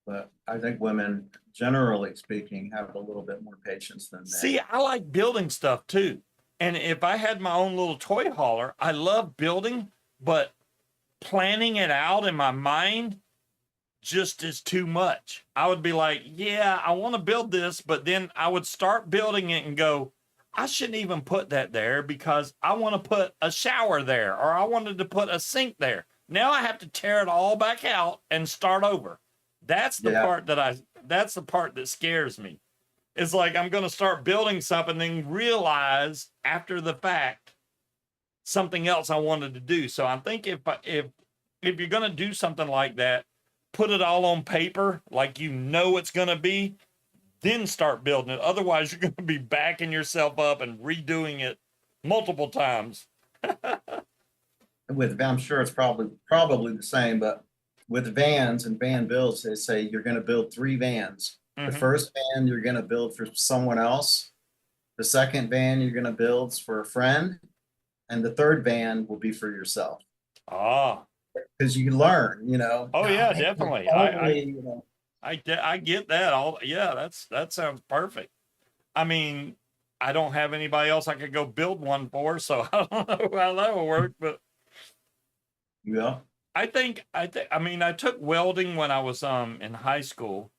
but I think women, generally speaking, have a little bit more patience than men. See, I like building stuff too. And if I had my own little toy hauler, I love building, but planning it out in my mind just is too much. I would be like, yeah, I want to build this, but then I would start building it and go, I shouldn't even put that there because I want to put a shower there, or I wanted to put a sink there. Now I have to tear it all back out and start over. That's the part that's the part that scares me. It's like I'm going to start building something and then realize after the fact something else I wanted to do. So I think if you're going to do something like that, put it all on paper like it's going to be, then start building it. Otherwise, you're going to be backing yourself up and redoing it multiple times. I'm sure it's probably the same, but with vans and van builds, they say you're going to build 3 vans. The first van you're going to build for someone else. The second van you're going to build for a friend. And the third van will be for yourself. Ah. Because you learn, Oh, yeah, definitely. I get that. That sounds perfect. I mean, I don't have anybody else I could go build one for, so I don't know how that will work, but yeah. I took welding when I was in high school,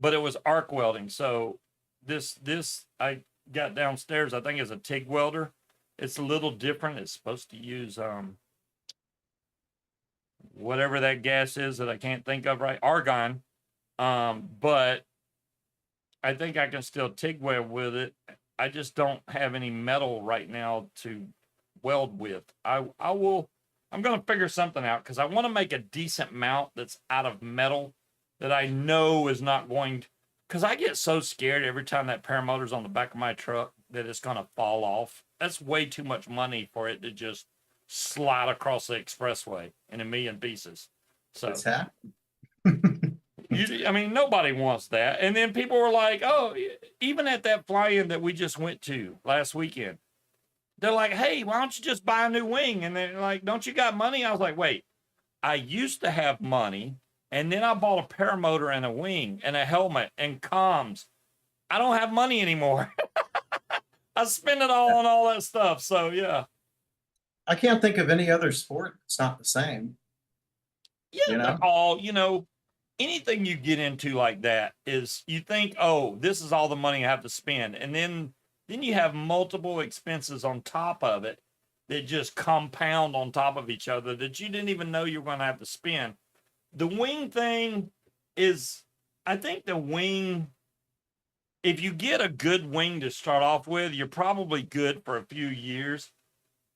but it was arc welding. So this I got downstairs, I think is a TIG welder. It's a little different. It's supposed to use whatever that gas is that I can't think of right, argon. But I think I can still TIG weld with it. I just don't have any metal right now to weld with. I'm going to figure something out because I want to make a decent mount that's out of metal that I know is not going to, because I get so scared every time that paramotor's on the back of my truck that it's going to fall off. That's way too much money for it to just slide across the expressway in a million pieces. So What's happening? Nobody wants that. And then people were like, oh, even at that fly-in that we just went to last weekend, they're like, hey, why don't you just buy a new wing? And they're like, don't you got money? I was like, wait, I used to have money And then I bought a paramotor and a wing and a helmet and comms. I don't have money anymore. I spend it all on all that stuff. So yeah. I can't think of any other sport that's not the same. Yeah, You know? they're all, anything you get into like that is you think, oh, this is all the money I have to spend. And then you have multiple expenses on top of it that just compound on top of each other that you didn't even know you were going to have to spend. The wing thing is, I think the wing, if you get a good wing to start off with, you're probably good for a few years.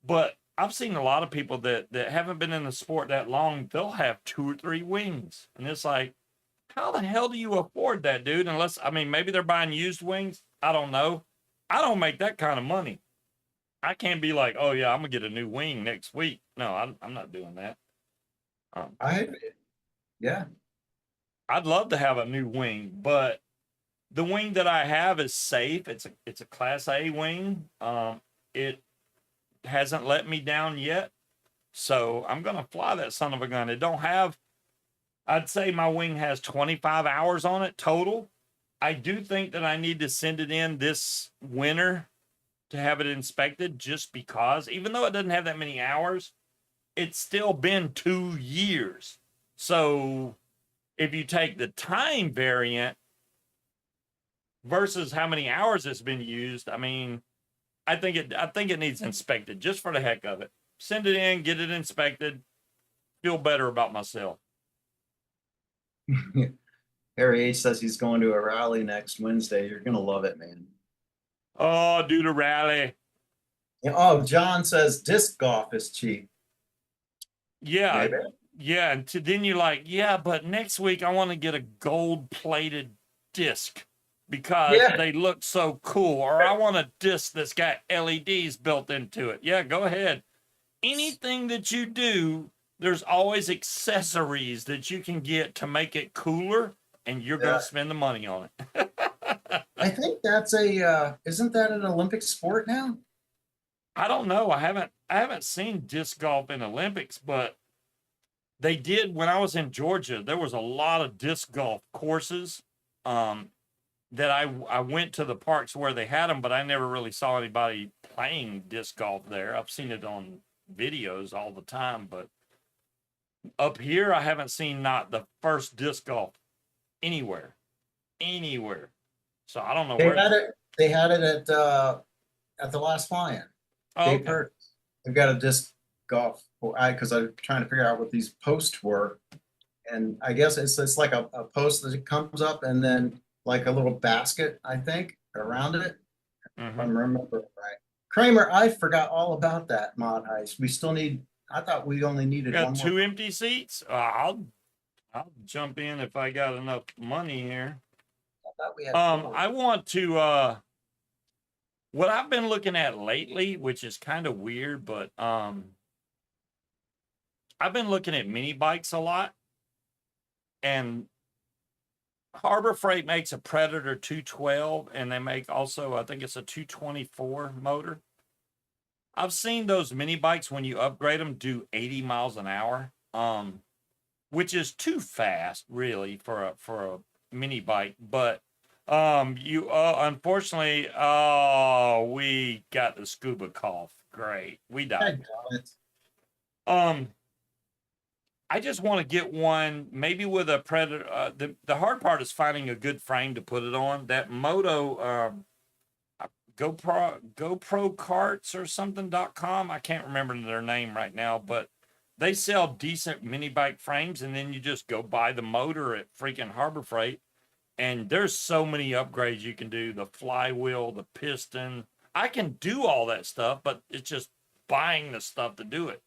But I've seen a lot of people that haven't been in the sport that long, they'll have 2 or 3 wings. And it's like, how the hell do you afford that, dude? Unless, maybe they're buying used wings. I don't know. I don't make that kind of money. I can't be like, oh yeah, I'm gonna get a new wing next week. No, I'm not doing that. Yeah. I'd love to have a new wing, but the wing that I have is safe. It's a Class A wing. It hasn't let me down yet, so I'm gonna fly that son of a gun. It don't have. I'd say my wing has 25 hours on it total. I do think that I need to send it in this winter to have it inspected, just because, even though it doesn't have that many hours, it's still been 2 years. So if you take the time variant versus how many hours it's been used, I think it needs inspected just for the heck of it. Send it in, get it inspected, feel better about myself. Harry H says he's going to a rally next Wednesday. You're gonna love it, man. Oh, do the rally. Oh, John says disc golf is cheap. Yeah. Maybe. Yeah. And then you're like, yeah, but next week I want to get a gold plated disc because they look so cool. Or I want a disc that's got LEDs built into it. Yeah, go ahead. Anything that you do, there's always accessories that you can get to make it cooler, and you're going to spend the money on it. I think that's isn't that an Olympic sport now? I don't know. I haven't seen disc golf in Olympics, but they did when I was in Georgia. There was a lot of disc golf courses that I went to the parks where they had them, but I never really saw anybody playing disc golf there. I've seen it on videos all the time, but up here I haven't seen not the first disc golf anywhere. So I don't know They where had it. They had it at the last fly-in. Oh, okay. They've got a disc golf because I'm trying to figure out what these posts were, and I guess it's like a post that comes up and then like a little basket, I think, around it. If I remember right. Kramer, I forgot all about that mod heist. We still need. I thought we only needed got one 2 more. empty seats. I'll jump in if I got enough money here. I thought we had 4. I want to what I've been looking at lately, which is kind of weird, but I've been looking at mini bikes a lot, and Harbor Freight makes a Predator 212, and they make also, I think it's a 224 motor. I've seen those mini bikes when you upgrade them do 80 miles an hour, which is too fast, really, for a mini bike. But you unfortunately, we got the scuba cough. Great, we died. I just want to get one, maybe with a Predator. The hard part is finding a good frame to put it on. That Moto GoPro Carts or something.com. I can't remember their name right now, but they sell decent mini bike frames, and then you just go buy the motor at freaking Harbor Freight. And there's so many upgrades you can do. The flywheel, the piston. I can do all that stuff, but it's just buying the stuff to do it.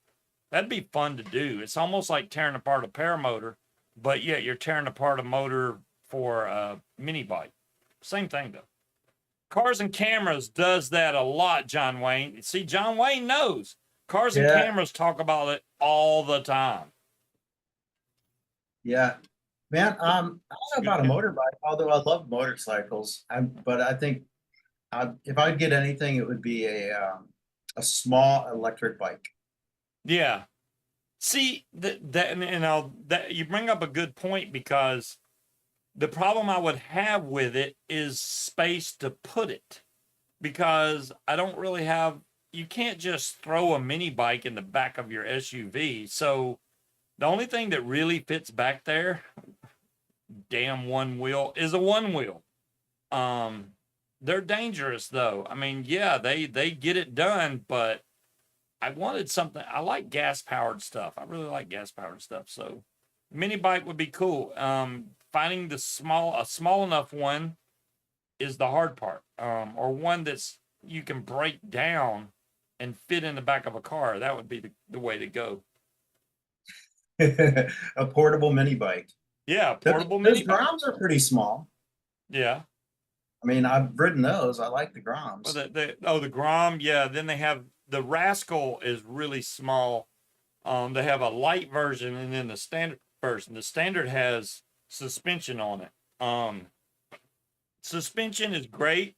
That'd be fun to do. It's almost like tearing apart a paramotor, but yet you're tearing apart a motor for a mini bike. Same thing, though. Cars and Cameras does that a lot, John Wayne. See, John Wayne knows. Cars and Cameras talk about it all the time. Yeah. Man, I don't know about a motorbike, although I love motorcycles. But I think if I'd get anything, it would be a small electric bike. Yeah. See that you bring up a good point, because the problem I would have with it is space to put it, because I don't really have. You can't just throw a mini bike in the back of your SUV. So the only thing that really fits back there, damn one wheel, is a one wheel. They're dangerous though. I mean, yeah, they get it done, but I wanted something. I like gas powered stuff. I really like gas powered stuff. So mini bike would be cool. Finding a small enough one is the hard part. Or one that's you can break down and fit in the back of a car. That would be the way to go. A portable mini bike. Yeah, Those portable mini bike. Groms are pretty small. Yeah. I mean, I've ridden those. I like the Well, Groms. the Grom, yeah. Then they have the Rascal is really small. They have a light version and then the standard version. The standard has suspension on it. Suspension is great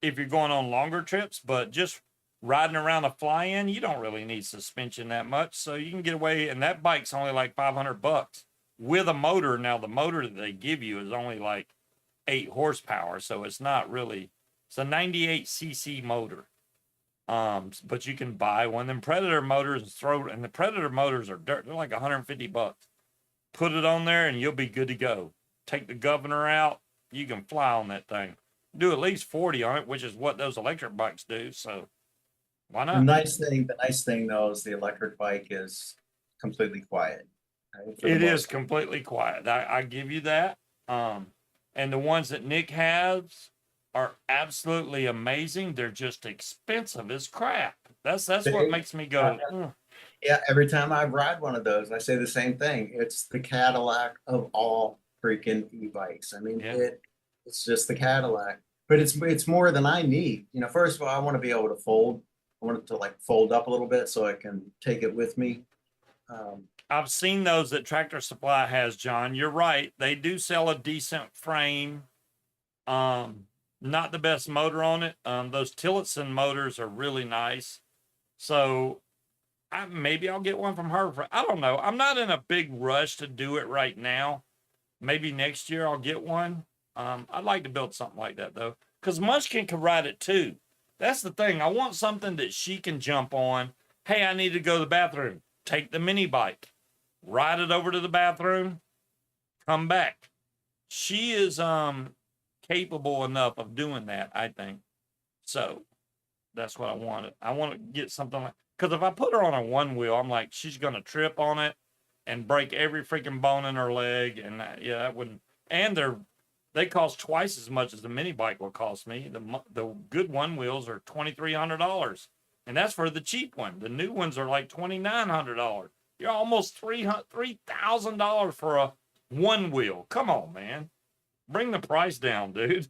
if you're going on longer trips, but just riding around a fly-in, you don't really need suspension that much. So you can get away, and that bike's only like $500 with a motor. Now the motor that they give you is only like 8 horsepower, so it's not really. It's a 98cc motor. But you can buy one of them Predator motors and the Predator motors are dirt. They're like $150. Put it on there and you'll be good to go. Take the governor out, you can fly on that thing. Do at least 40 on it, which is what those electric bikes do. So why The not? nice thing though is the electric bike is completely quiet. Right? For the It is most part. completely quiet. I give you that. And the ones that Nick has are absolutely amazing. They're just expensive as crap. That's what makes me go. "Mm." Yeah, every time I ride one of those, I say the same thing. It's the Cadillac of all freaking e-bikes. I mean, Yeah. it's just the Cadillac, but it's more than I need. You know, first of all, I want to be able to fold. I want it to like fold up a little bit so I can take it with me. I've seen those that Tractor Supply has, John. You're right. They do sell a decent frame. Not the best motor on it. Those Tillotson motors are really nice. So maybe I'll get one from her. I don't know. I'm not in a big rush to do it right now. Maybe next year I'll get one. I'd like to build something like that though, because Munchkin can ride it too. That's the thing. I want something that she can jump on. Hey, I need to go to the bathroom. Take the mini bike, ride it over to the bathroom, come back. She is capable enough of doing that, I think. So that's what I wanted. I want to get something like, because if I put her on a one wheel, I'm like, she's gonna trip on it and break every freaking bone in her leg, and yeah, that wouldn't. And they cost twice as much as the mini bike will cost me. The good one wheels are $2,300, and that's for the cheap one. The new ones are like $2,900. You're almost $3,000 for a one wheel. Come on, man, bring the price down, dude.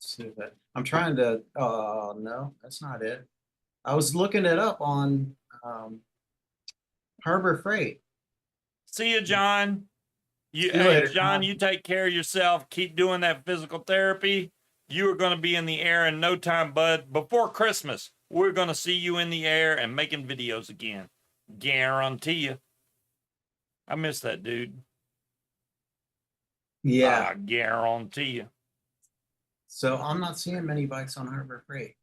See that. I'm trying to. Oh no, that's not it. I was looking it up on Harbor Freight. See you, John. See you later, John, John. you take care of yourself. Keep doing that physical therapy. You are going to be in the air in no time, bud. Before Christmas, we're going to see you in the air and making videos again. Guarantee you. I miss that dude. Yeah. I guarantee you. So I'm not seeing many bikes on Harbor Freight.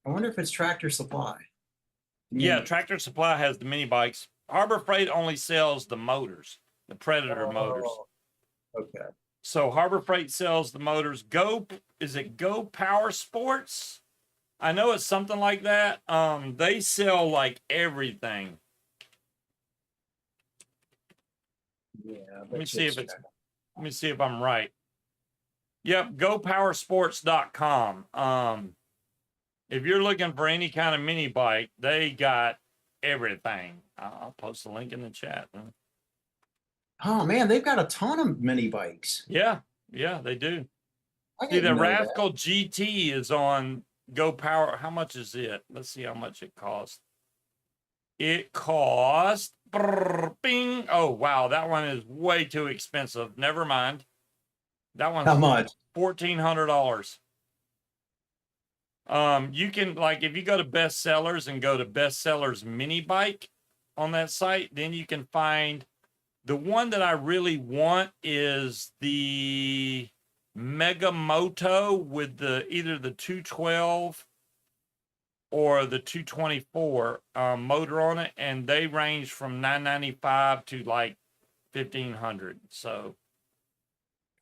I wonder if it's Tractor Supply. Yeah, Tractor Supply has the mini bikes. Harbor Freight only sells the motors, the Predator motors. Okay. So Harbor Freight sells the motors. Is it Go Power Sports? I know it's something like that. They sell like everything. Yeah. Let me see if I'm right. Yep, gopowersports.com. If you're looking for any kind of mini bike, they got everything. I'll post a link in the chat. Oh man, they've got a ton of mini bikes. Yeah, they do. I See, the didn't know that. Rascal GT is on Go Power. How much is it? Let's see how much it costs. It costs. Bing. Oh, wow. That one is way too expensive. Never mind. That one's How much? $1,400. You can, like, if you go to bestsellers and go to bestsellers mini bike on that site, then you can find the one that I really want is the Mega Moto with the either the 212 or the 224 motor on it, and they range from $995 to like 1,500. So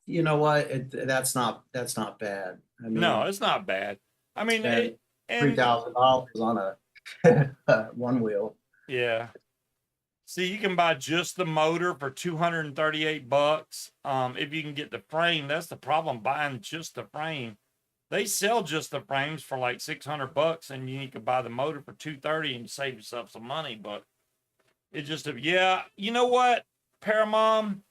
You know what? That's not bad. I no, mean, it's not bad. I mean, spend and $3,000 on a one wheel. yeah. See, you can buy just the motor for $238. If you can get the frame, that's the problem buying just the frame. They sell just the frames for like $600, and you can buy the motor for $230 and save yourself some money. But it just, yeah, you know what, Paramom,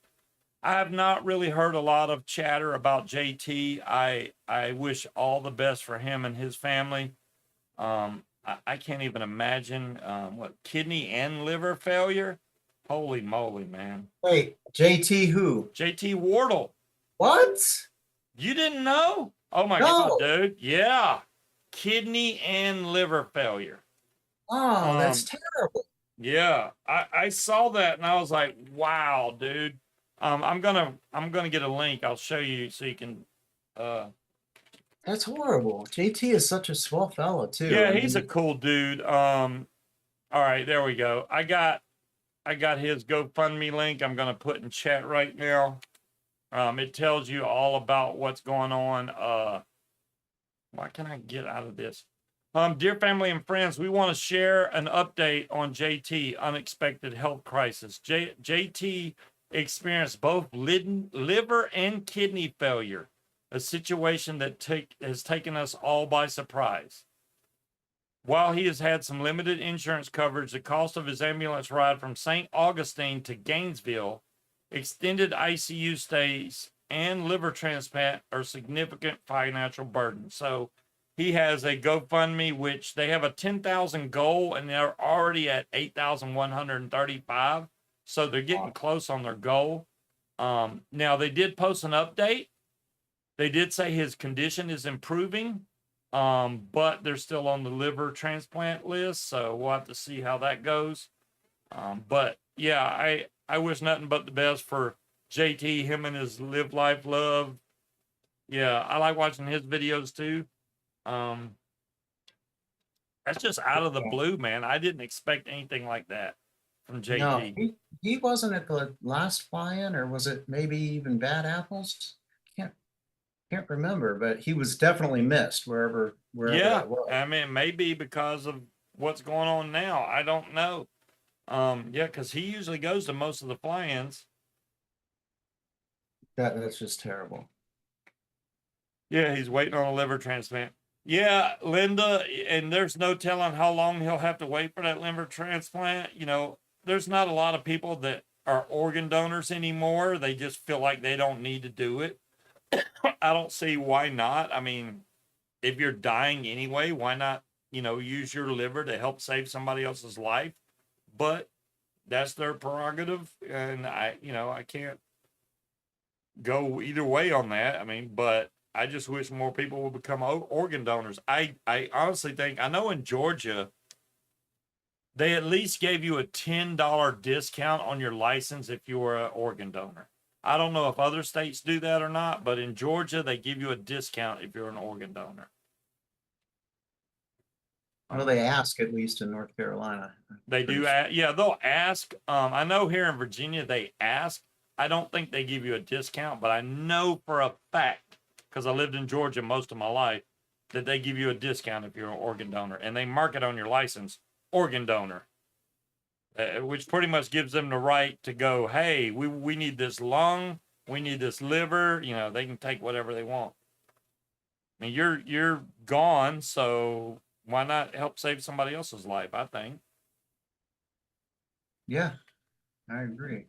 I have not really heard a lot of chatter about JT. I wish all the best for him and his family. I can't even imagine what kidney and liver failure. Holy moly, man! Wait, JT who? JT Wardle, What? you didn't know? Oh my God, No. dude! Yeah, kidney and liver failure. Oh, that's terrible. Yeah, I saw that and I was like, wow, dude. I'm gonna get a link. I'll show you so you can. That's horrible. JT is such a swell fella too. Yeah, I he's a mean, cool dude. All right, there we go. I got his GoFundMe link. I'm gonna put in chat right now. It tells you all about what's going on. Why can I get out of this? Dear family and friends, we want to share an update on JT unexpected health crisis. JT experienced both liver and kidney failure, a situation that has taken us all by surprise. While he has had some limited insurance coverage, the cost of his ambulance ride from St. Augustine to Gainesville, extended ICU stays, and liver transplant are significant financial burdens. So he has a GoFundMe, which they have a 10,000 goal, and they're already at 8,135. So they're getting close on their goal. Now they did post an update. They did say his condition is improving, but they're still on the liver transplant list. So we'll have to see how that goes. But yeah, I wish nothing but the best for JT, him and his Live Life Love. Yeah, I like watching his videos too. That's just out of the blue, man. I didn't expect anything like that from JT. no, he wasn't at the last fly-in, or was it maybe even Bad Apples? Can't remember, but he was definitely missed wherever Yeah, it was. I mean, maybe because of what's going on now. I don't know. Yeah, because he usually goes to most of the fly-ins. That's just terrible. Yeah, he's waiting on a liver transplant. Yeah, Linda, and there's no telling how long he'll have to wait for that liver transplant. You know, there's not a lot of people that are organ donors anymore. They just feel like they don't need to do it. I don't see why not. I mean, if you're dying anyway, why not, use your liver to help save somebody else's life? But that's their prerogative, and I can't go either way on that. I mean, but I just wish more people would become organ donors. I honestly think, I know in Georgia, they at least gave you a $10 discount on your license if you were an organ donor. I don't know if other states do that or not, but in Georgia, they give you a discount if you're an organ donor. Well, they ask, at least in North Carolina. They do. Yeah, they'll ask. I know here in Virginia, they ask. I don't think they give you a discount, but I know for a fact, because I lived in Georgia most of my life, that they give you a discount if you're an organ donor, and they mark it on your license, organ donor, which pretty much gives them the right to go, hey, we need this lung, we need this liver. They can take whatever they want. I mean, you're gone, so why not help save somebody else's life? I think. Yeah, I agree.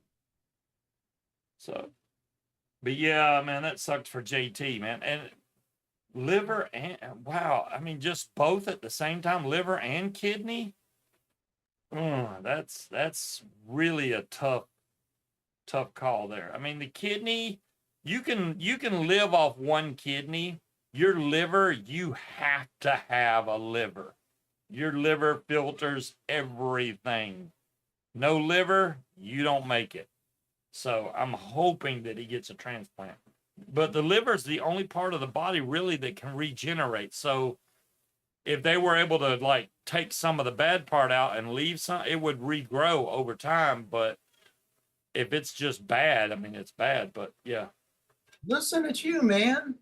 So, but yeah, man, that sucked for JT, man. And liver and wow, I mean, just both at the same time, liver and kidney. That's really a tough call there. I mean, the kidney, you can live off one kidney, your liver, you have to have a liver. Your liver filters everything. No liver, you don't make it. So I'm hoping that he gets a transplant. But the liver is the only part of the body really that can regenerate. So if they were able to like take some of the bad part out and leave some, it would regrow over time. But if it's just bad, I mean, it's bad. But yeah. Listen at you, man.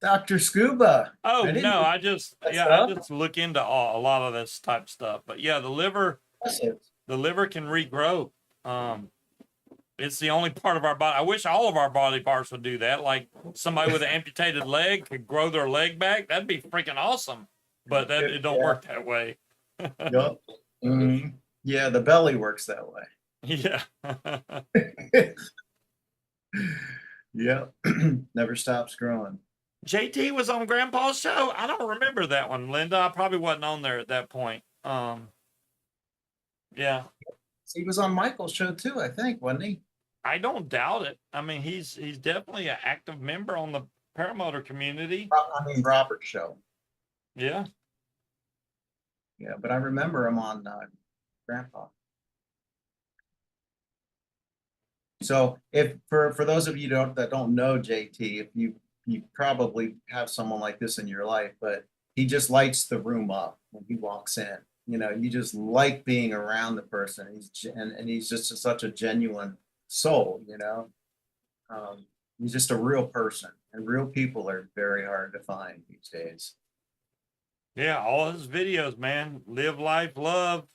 Dr. Scuba. Oh I didn't no, know I just that I stuff. just look into a lot of this type stuff. But yeah, the liver can regrow. It's the only part of our body. I wish all of our body parts would do that. Like somebody with an amputated leg could grow their leg back. That'd be freaking awesome. But that it don't work that way. Yep. Mhm. Yeah, the belly works that way. Yeah. Yep. Never stops growing. JT was on Grandpa's show. I don't remember that one, Linda. I probably wasn't on there at that point. Yeah. He was on Michael's show too, I think, wasn't he? I don't doubt it. I mean, he's definitely an active member on the paramotor community. I mean, Robert's show. Yeah. Yeah, but I remember him on Grandpa. So if for those of you that don't know JT, if you probably have someone like this in your life, but he just lights the room up when he walks in. You know, you just like being around the person. He's just such a genuine soul, you know. He's just a real person, and real people are very hard to find these days. Yeah, all his videos, man. Live life, love.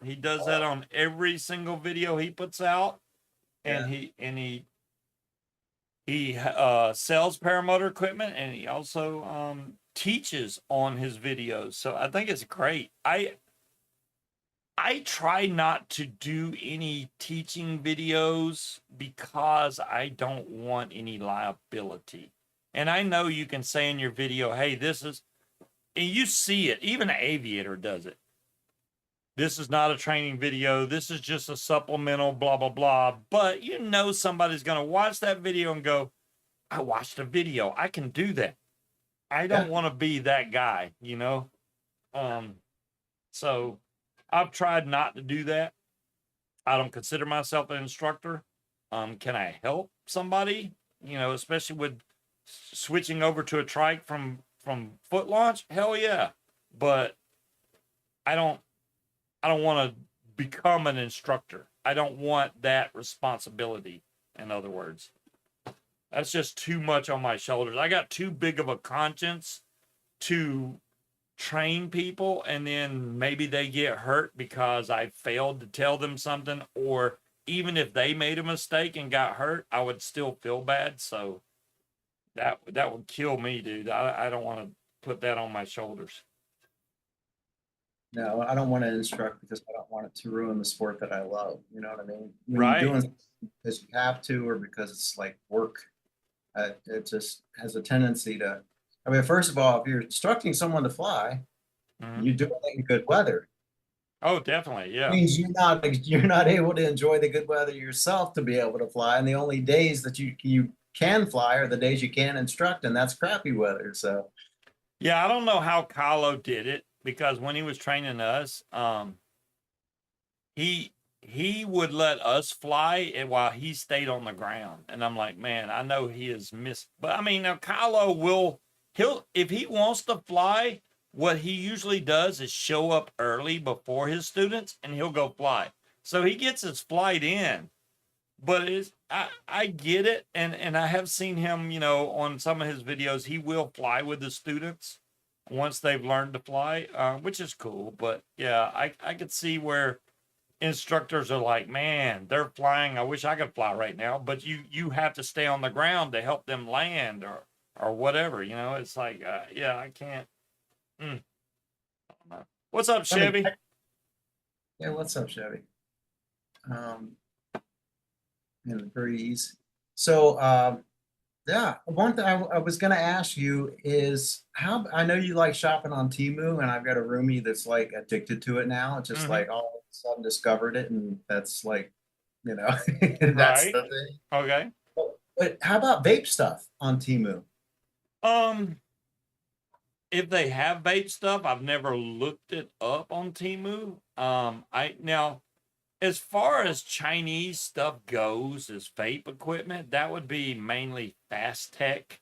He does that on every single video he puts out. And he sells paramotor equipment, and he also teaches on his videos. So I think it's great. I try not to do any teaching videos because I don't want any liability. And I know you can say in your video, hey, this is, and you see it, even an aviator does it. This is not a training video. This is just a supplemental, blah, blah, blah. But you know somebody's going to watch that video and go, I watched a video. I can do that. I don't want to be that guy, you know? So I've tried not to do that. I don't consider myself an instructor. Can I help somebody? You know, especially with switching over to a trike from foot launch? Hell yeah. But I don't want to become an instructor. I don't want that responsibility, in other words. That's just too much on my shoulders. I got too big of a conscience to train people, and then maybe they get hurt because I failed to tell them something, or even if they made a mistake and got hurt, I would still feel bad. So that would kill me, dude. I don't want to put that on my shoulders. No, I don't want to instruct because I don't want it to ruin the sport that I love. You know what I mean? When Right. you're doing it because you have to, or because it's like work, it just has a tendency to. I mean, first of all, if you're instructing someone to fly, you do it in good weather. Oh, definitely, yeah. It means you're not able to enjoy the good weather yourself to be able to fly, and the only days that you can fly are the days you can instruct, and that's crappy weather. So. Yeah, I don't know how Kylo did it, because when he was training us, he would let us fly while he stayed on the ground. And I'm like, man, I know he is but I mean, now Kylo if he wants to fly, what he usually does is show up early before his students and he'll go fly. So he gets his flight in. But I get it, and I have seen him, you know, on some of his videos, he will fly with the students once they've learned to fly, which is cool. But yeah, I could see where instructors are like, man, they're flying. I wish I could fly right now. But you have to stay on the ground to help them land or whatever. You know, it's like, yeah, I can't. What's up, Chevy? Yeah, what's up, Chevy? In the breeze. So, yeah, one thing I was going to ask you is how I know you like shopping on Temu, and I've got a roomie that's like addicted to it now. It's just like all of a sudden discovered it, and that's like, you know, that's Right. the thing. Okay. But how about vape stuff on Temu? If they have vape stuff, I've never looked it up on Temu. I now, as far as Chinese stuff goes, as vape equipment, that would be mainly Fast Tech.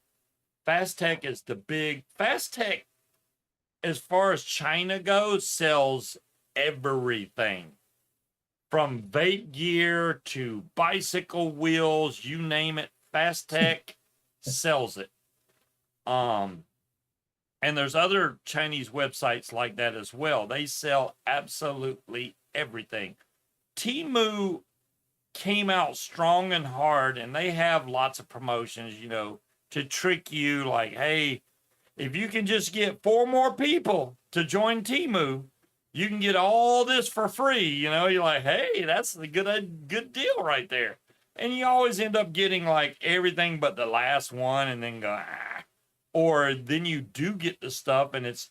Fast Tech is the big Fast Tech. As far as China goes, sells everything from vape gear to bicycle wheels, you name it. Fast Tech sells it. And there's other Chinese websites like that as well. They sell absolutely everything. Temu came out strong and hard, and they have lots of promotions, you know, to trick you like, hey, if you can just get 4 more people to join Temu, you can get all this for free. You know, you're like, hey, that's a good deal right there. And you always end up getting like everything but the last one and then go, ah. Or then you do get the stuff and it's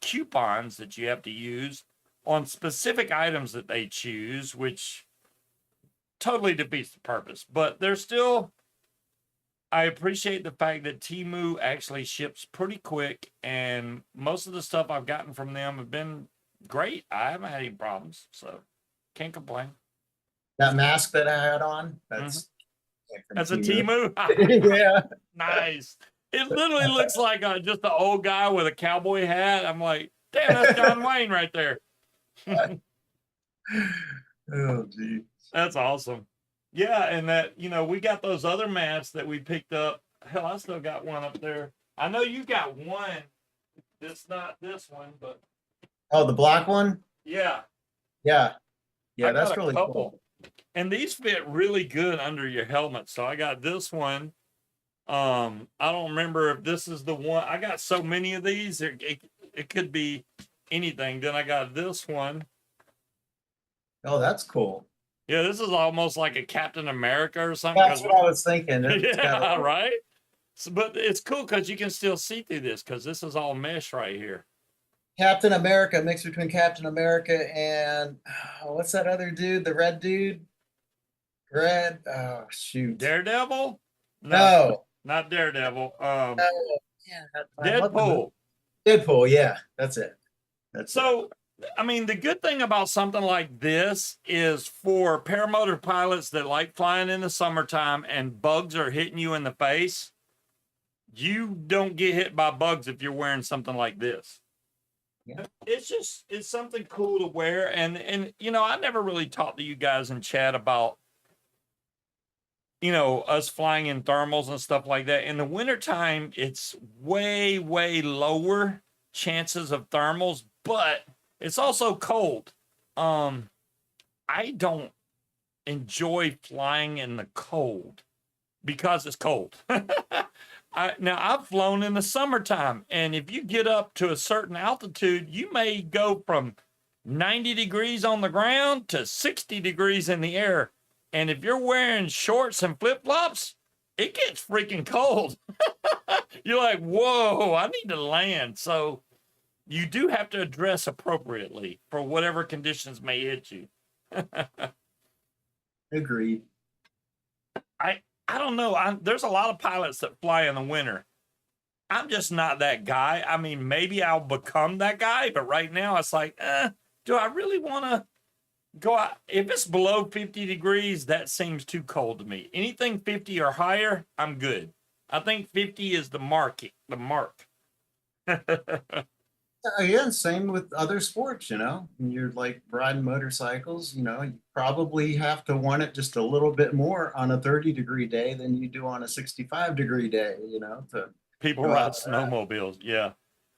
coupons that you have to use on specific items that they choose, which totally defeats the purpose. But they're still, I appreciate the fact that Temu actually ships pretty quick, and most of the stuff I've gotten from them have been great. I haven't had any problems, so can't complain. That mask that I had on, that's That's a Temu? Yeah. Nice. It literally looks like just an old guy with a cowboy hat. I'm like, damn, that's John Wayne right there. Oh, gee. That's awesome. Yeah, and that, you know, we got those other mats that we picked up. Hell, I still got one up there. I know you got one. It's not this one, but Oh, the black one? yeah. Yeah. Yeah, I got that's a really couple. cool. And these fit really good under your helmet. So I got this one. I don't remember if this is the one. I got so many of these. It could be anything. Then I got this one. Oh, that's cool. Yeah, this is almost like a Captain America or something. That's what I was thinking. It's Yeah, got right? So, but it's cool because you can still see through this because this is all mesh right here. Captain America, mixed between Captain America and what's that other dude? The red dude? Red? Oh, shoot. Daredevil? No. Not Daredevil. Yeah, I love the movie. Deadpool. Deadpool, yeah, that's it. That's So, I mean, the good thing about something like this is for paramotor pilots that like flying in the summertime and bugs are hitting you in the face, you don't get hit by bugs if you're wearing something like this. Yeah. It's something cool to wear. And you know, I never really talked to you guys in chat about, you know, us flying in thermals and stuff like that. In the wintertime, it's way, way lower chances of thermals, but it's also cold. I don't enjoy flying in the cold because it's cold. Now, I've flown in the summertime, and if you get up to a certain altitude, you may go from 90 degrees on the ground to 60 degrees in the air. And if you're wearing shorts and flip-flops, it gets freaking cold. You're like, whoa, I need to land. So you do have to dress appropriately for whatever conditions may hit you. Agreed. I don't know. There's a lot of pilots that fly in the winter. I'm just not that guy. I mean, maybe I'll become that guy, but right now it's like, do I really want to go out? If it's below 50 degrees, that seems too cold to me. Anything 50 or higher, I'm good. I think 50 is the mark. Yeah, same with other sports, you know. When you're like riding motorcycles, you know, you probably have to want it just a little bit more on a 30-degree day than you do on a 65-degree day, you know. People ride snowmobiles. Yeah.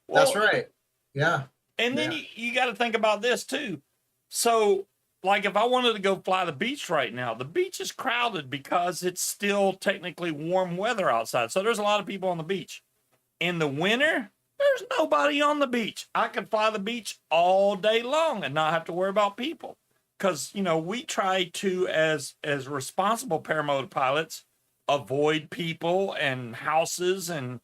Well, that's right. Yeah. And then you got to think about this too. So, like if I wanted to go fly the beach right now, the beach is crowded because it's still technically warm weather outside. So there's a lot of people on the beach. In the winter, there's nobody on the beach. I could fly the beach all day long and not have to worry about people. Because, you know, we try to, as responsible paramotor pilots, avoid people and houses and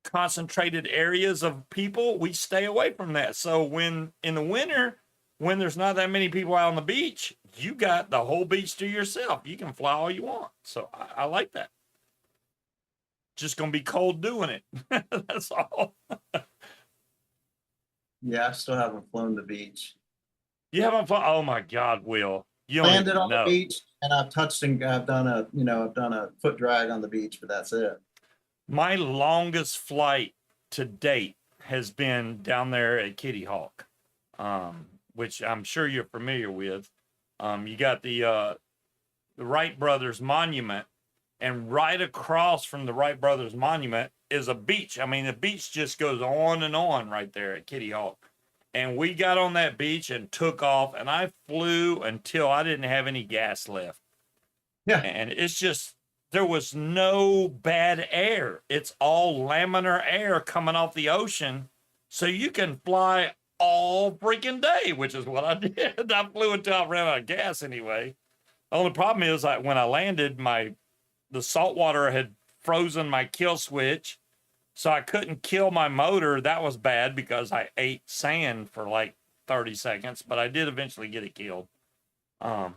concentrated areas of people. We stay away from that. So when in the winter, when there's not that many people out on the beach, you got the whole beach to yourself. You can fly all you want. So I like that. just gonna be cold doing it. That's all. Yeah, I still haven't flown the beach. You haven't fun? Oh my God, Will. You don't Landed even on the know. beach, and I've touched and I've done a foot drag on the beach, but that's it. My longest flight to date has been down there at Kitty Hawk, which I'm sure you're familiar with. You got the Wright Brothers Monument, and right across from the Wright Brothers Monument is a beach. I mean, the beach just goes on and on right there at Kitty Hawk. And we got on that beach and took off, and I flew until I didn't have any gas left. Yeah. And it's just, there was no bad air. It's all laminar air coming off the ocean. So you can fly all freaking day, which is what I did. I flew until I ran out of gas anyway. The only problem is, like, when I landed, the salt water had frozen my kill switch, so I couldn't kill my motor. That was bad because I ate sand for like 30 seconds, but I did eventually get it killed. Yeah,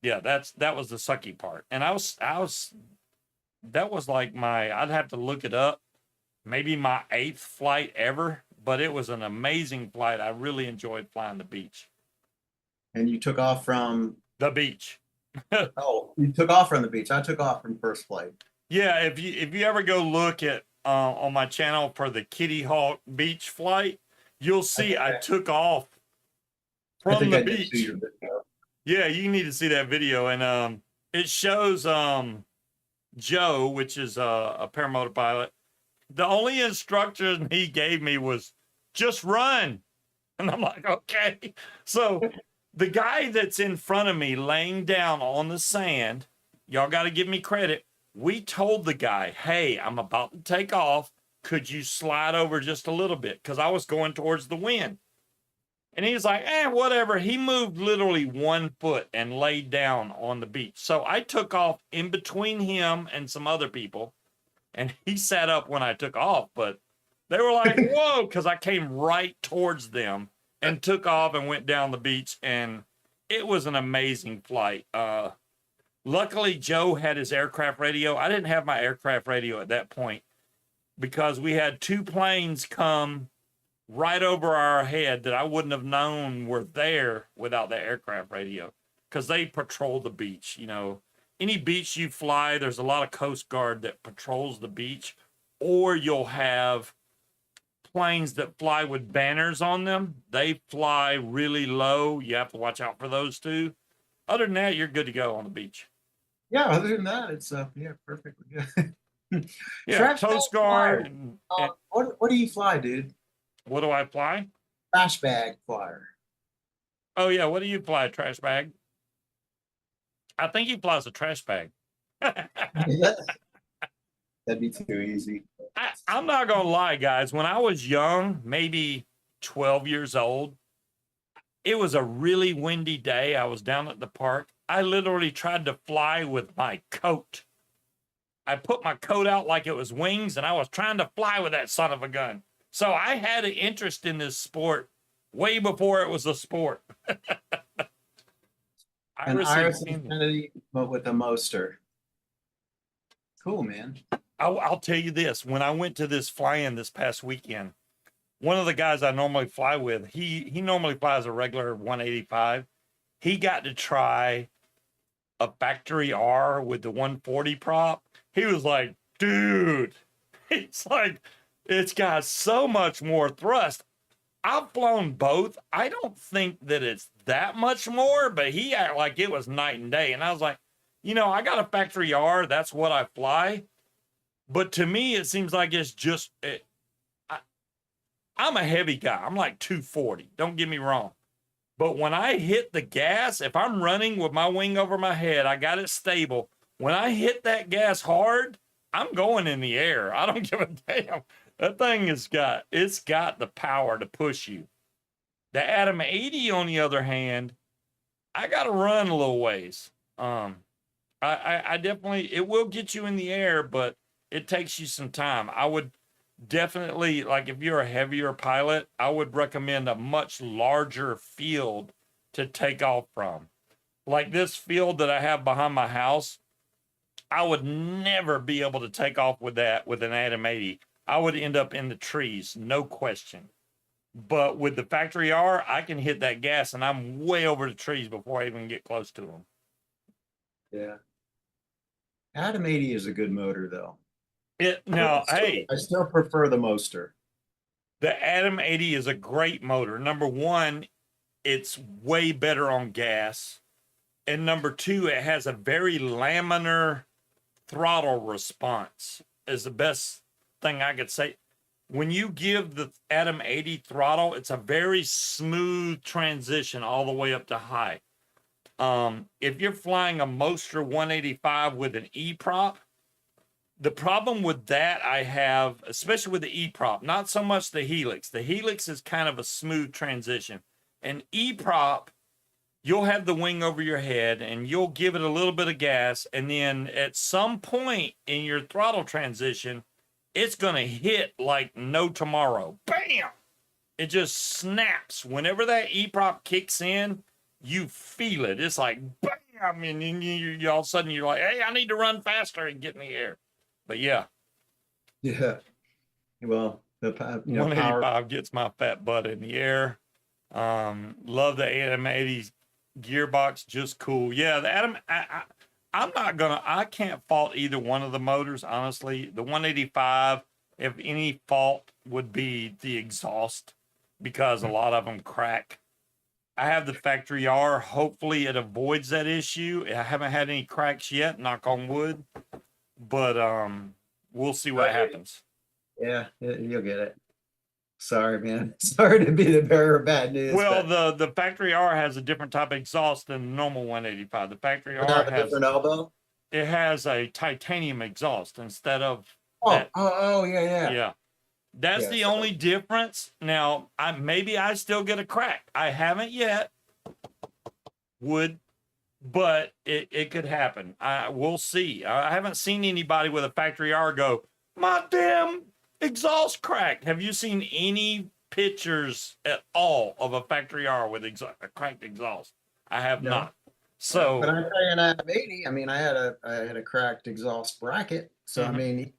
that was the sucky part. And that was like I'd have to look it up, maybe my 8th flight ever, but it was an amazing flight. I really enjoyed flying the beach. And you took off from The beach. Oh, you took off from the beach. I took off from first flight. Yeah, if you ever go look at on my channel for the Kitty Hawk beach flight, you'll see I took off from the beach. Yeah, you need to see that video, and it shows Joe, which is a paramotor pilot. The only instruction he gave me was just run, and I'm like, okay. So the guy that's in front of me laying down on the sand, y'all got to give me credit. We told the guy, hey, I'm about to take off. Could you slide over just a little bit? Because I was going towards the wind. And he's like, whatever. He moved literally 1 foot and laid down on the beach. So I took off in between him and some other people. And he sat up when I took off. But they were like, whoa, because I came right towards them and took off and went down the beach. And it was an amazing flight. Luckily, Joe had his aircraft radio. I didn't have my aircraft radio at that point because we had 2 planes come right over our head that I wouldn't have known were there without the aircraft radio, because they patrol the beach. You know, any beach you fly, there's a lot of Coast Guard that patrols the beach, or you'll have planes that fly with banners on them. They fly really low. You have to watch out for those too. Other than that, you're good to go on the beach. Yeah, other than that, it's perfectly good. Yeah, Trash Coast bag Guard. flyer. What do you fly, dude? What do I fly? Trash bag flyer. Oh yeah, what do you fly, trash bag? I think he flies a trash bag. That'd be too easy. I'm not gonna lie, guys. When I was young, maybe 12 years old, it was a really windy day. I was down at the park. I literally tried to fly with my coat. I put my coat out like it was wings, and I was trying to fly with that son of a gun. So I had an interest in this sport way before it was a sport. An Iris Infinity, but with a Moster. Cool, man. I'll tell you this. When I went to this fly-in this past weekend, one of the guys I normally fly with, he normally flies a regular 185. He got to try a factory R with the 140 prop. He was like, dude, it's like, it's got so much more thrust. I've flown both. I don't think that it's that much more, but he acted like it was night and day. And I was like, I got a factory R. That's what I fly. But to me, it seems like it's just, I'm a heavy guy. I'm like 240. Don't get me wrong. But when I hit the gas, if I'm running with my wing over my head, I got it stable. When I hit that gas hard, I'm going in the air. I don't give a damn. That thing it's got the power to push you. The Atom 80, on the other hand, I got to run a little ways. I definitely, it will get you in the air, but it takes you some time. I would definitely, like, if you're a heavier pilot, I would recommend a much larger field to take off from. Like this field that I have behind my house, I would never be able to take off with that with an Atom 80. I would end up in the trees, no question. But with the Factory R, I can hit that gas and I'm way over the trees before I even get close to them. Yeah. Atom 80 is a good motor though. Now, I hey, still prefer the Moster. the Atom 80 is a great motor. Number one, it's way better on gas. And number two, it has a very laminar throttle response, is the best thing I could say. When you give the Atom 80 throttle, it's a very smooth transition all the way up to high. If you're flying a Moster 185 with an E-prop, the problem with that I have, especially with the E-prop, not so much the Helix. The Helix is kind of a smooth transition. An E-prop, you'll have the wing over your head and you'll give it a little bit of gas. And then at some point in your throttle transition, it's going to hit like no tomorrow. Bam! It just snaps. Whenever that E-prop kicks in, you feel it. It's like, bam! And then you all of a sudden you're like, hey, I need to run faster and get in the air. But yeah. Yeah. Well, the 185 power. gets my fat butt in the air. Love the Atom 80 gearbox, just cool. Yeah, the Atom. I can't fault either one of the motors, honestly. The 185, if any fault, would be the exhaust because a lot of them crack. I have the Factory R. Hopefully, it avoids that issue. I haven't had any cracks yet, knock on wood. But we'll see what happens. Yeah, you'll get it. Sorry, man. Sorry to be the bearer of bad news. Well, but the Factory R has a different type of exhaust than the normal 185. The Factory R have a has different elbow. it has a titanium exhaust instead of Oh, yeah. yeah. That's Yeah, the so- only difference. Now, maybe I still get a crack. I haven't yet. But it could happen. We'll see. I haven't seen anybody with a Factory R go, my damn exhaust cracked. Have you seen any pictures at all of a Factory R with a cracked exhaust? I have No. not. So, but I'm saying Atom 80. I mean, I had a cracked exhaust bracket. So I Mhm. mean,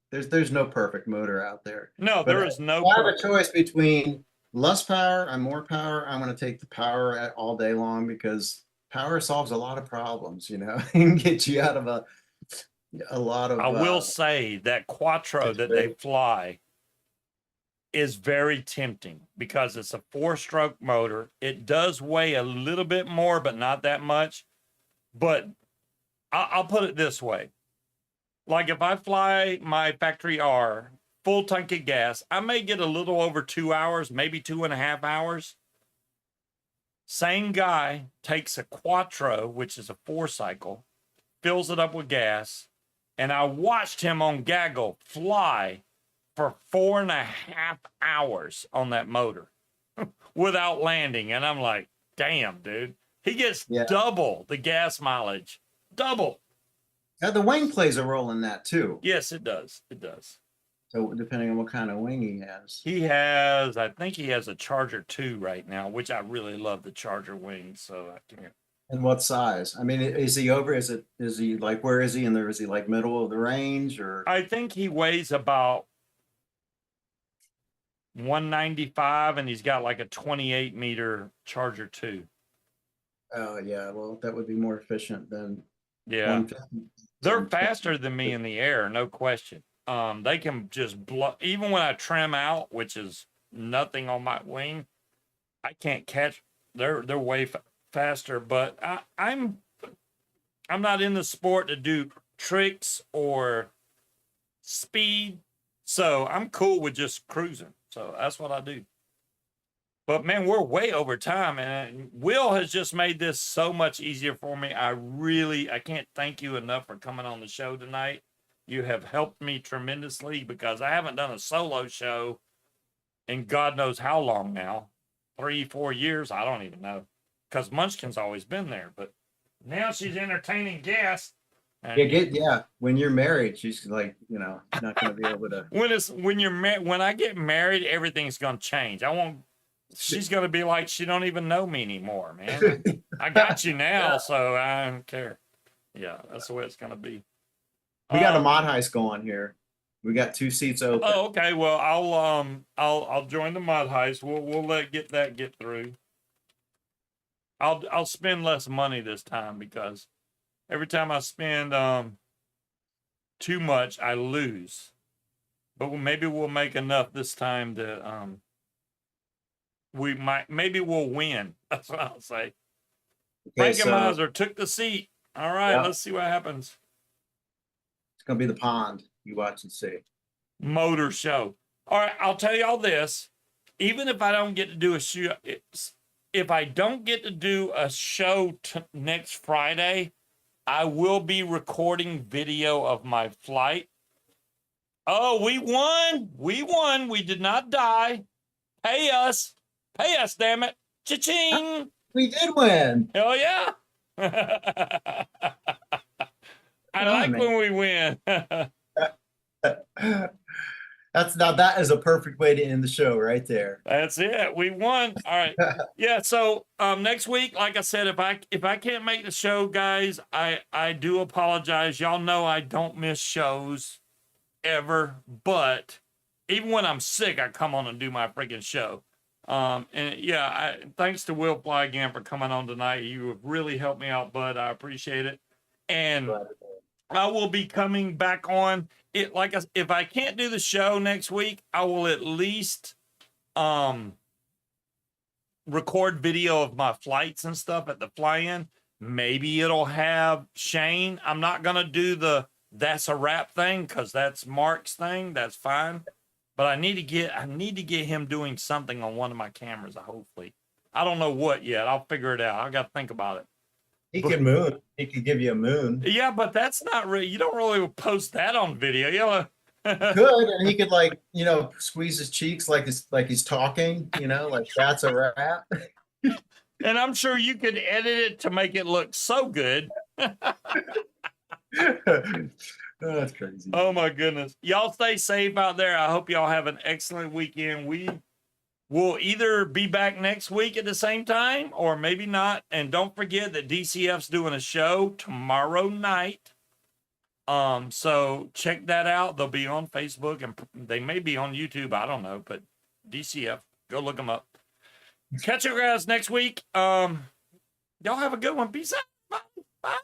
there's no perfect motor out there. no, But there is no. I have a choice between less power and more power. I'm going to take the power all day long because power solves a lot of problems, and get you out of a lot of. I will say that Quattro that they fly is very tempting because it's a 4-stroke motor. It does weigh a little bit more, but not that much. But I'll put it this way. Like if I fly my Factory R full tank of gas, I may get a little over 2 hours, maybe 2.5 hours. Same guy takes a Quattro, which is a 4-cycle, fills it up with gas, and I watched him on Gaggle fly for 4.5 hours on that motor without landing. And I'm like, damn, dude. He gets double the gas mileage. Double. The wing plays a role in that too. Yes, it does. It does. So depending on what kind of wing he has. I think he has a Charger 2 right now, which I really love the Charger wing. So I can't. And what size? I mean, is he like, where is he in there? Is he like middle of the range or? I think he weighs about 195 and he's got like a 28-meter Charger 2. Oh yeah, well that would be more efficient than. Yeah. 150. They're faster than me in the air, no question. They can just blow, even when I trim out, which is nothing on my wing, I can't catch. They're way faster. But I'm not in the sport to do tricks or speed, so I'm cool with just cruising. So that's what I do. But man, we're way over time, and Will has just made this so much easier for me. I can't thank you enough for coming on the show tonight. You have helped me tremendously because I haven't done a solo show in God knows how long now. 3-4 years, I don't even know. Because Munchkin's always been there, but now she's entertaining guests. When you're married, she's like, not going to be able to. When I get married, everything's gonna change. I won't she's gonna be like, she don't even know me anymore, man. I got you now, so I don't care. Yeah, that's the way it's gonna be. We got a mod heist going here. We got 2 seats open. Oh, okay. Well, I'll join the mod heist. We'll get through. I'll spend less money this time because every time I spend too much, I lose. But maybe we'll make enough this time that maybe we'll win. That's what I'll say. Okay, so Frankenheiser took the seat. All right, Yeah. let's see what happens. it's gonna be the pond. You watch and see. Motor show. All right, I'll tell y'all this. Even if I don't get to do a show, if I don't get to do a show next Friday, I will be recording video of my flight. Oh, we won. We won. We did not die. Pay us. Pay us, damn it. Cha-ching. We did win. Hell yeah. I Yeah, like man. when we win. That is a perfect way to end the show right there. That's it. We won. All right. Yeah. So next week, like I said, if I can't make the show, guys, I do apologize. Y'all know I don't miss shows ever, but even when I'm sick, I come on and do my freaking show. And yeah, thanks to Will Fly again for coming on tonight. You have really helped me out, bud. I appreciate it. And I will be coming back on it. If I can't do the show next week, I will at least record video of my flights and stuff at the fly-in. Maybe it'll have Shane. I'm not gonna do the that's a wrap thing because that's Mark's thing. That's fine. But I need to get him doing something on one of my cameras. Hopefully, I don't know what yet. I'll figure it out. I got to think about it. He could moon. He could give you a moon. Yeah, but that's not really. You don't really post that on video. Could, and he could squeeze his cheeks like he's talking. Like that's a wrap. And I'm sure you could edit it to make it look so good. Oh, that's crazy. Oh my goodness. Y'all stay safe out there. I hope y'all have an excellent weekend. We will either be back next week at the same time or maybe not. And don't forget that DCF's doing a show tomorrow night. So check that out. They'll be on Facebook and they may be on YouTube. I don't know, but DCF, go look them up. Catch you guys next week. Y'all have a good one. Peace out. Bye. Bye.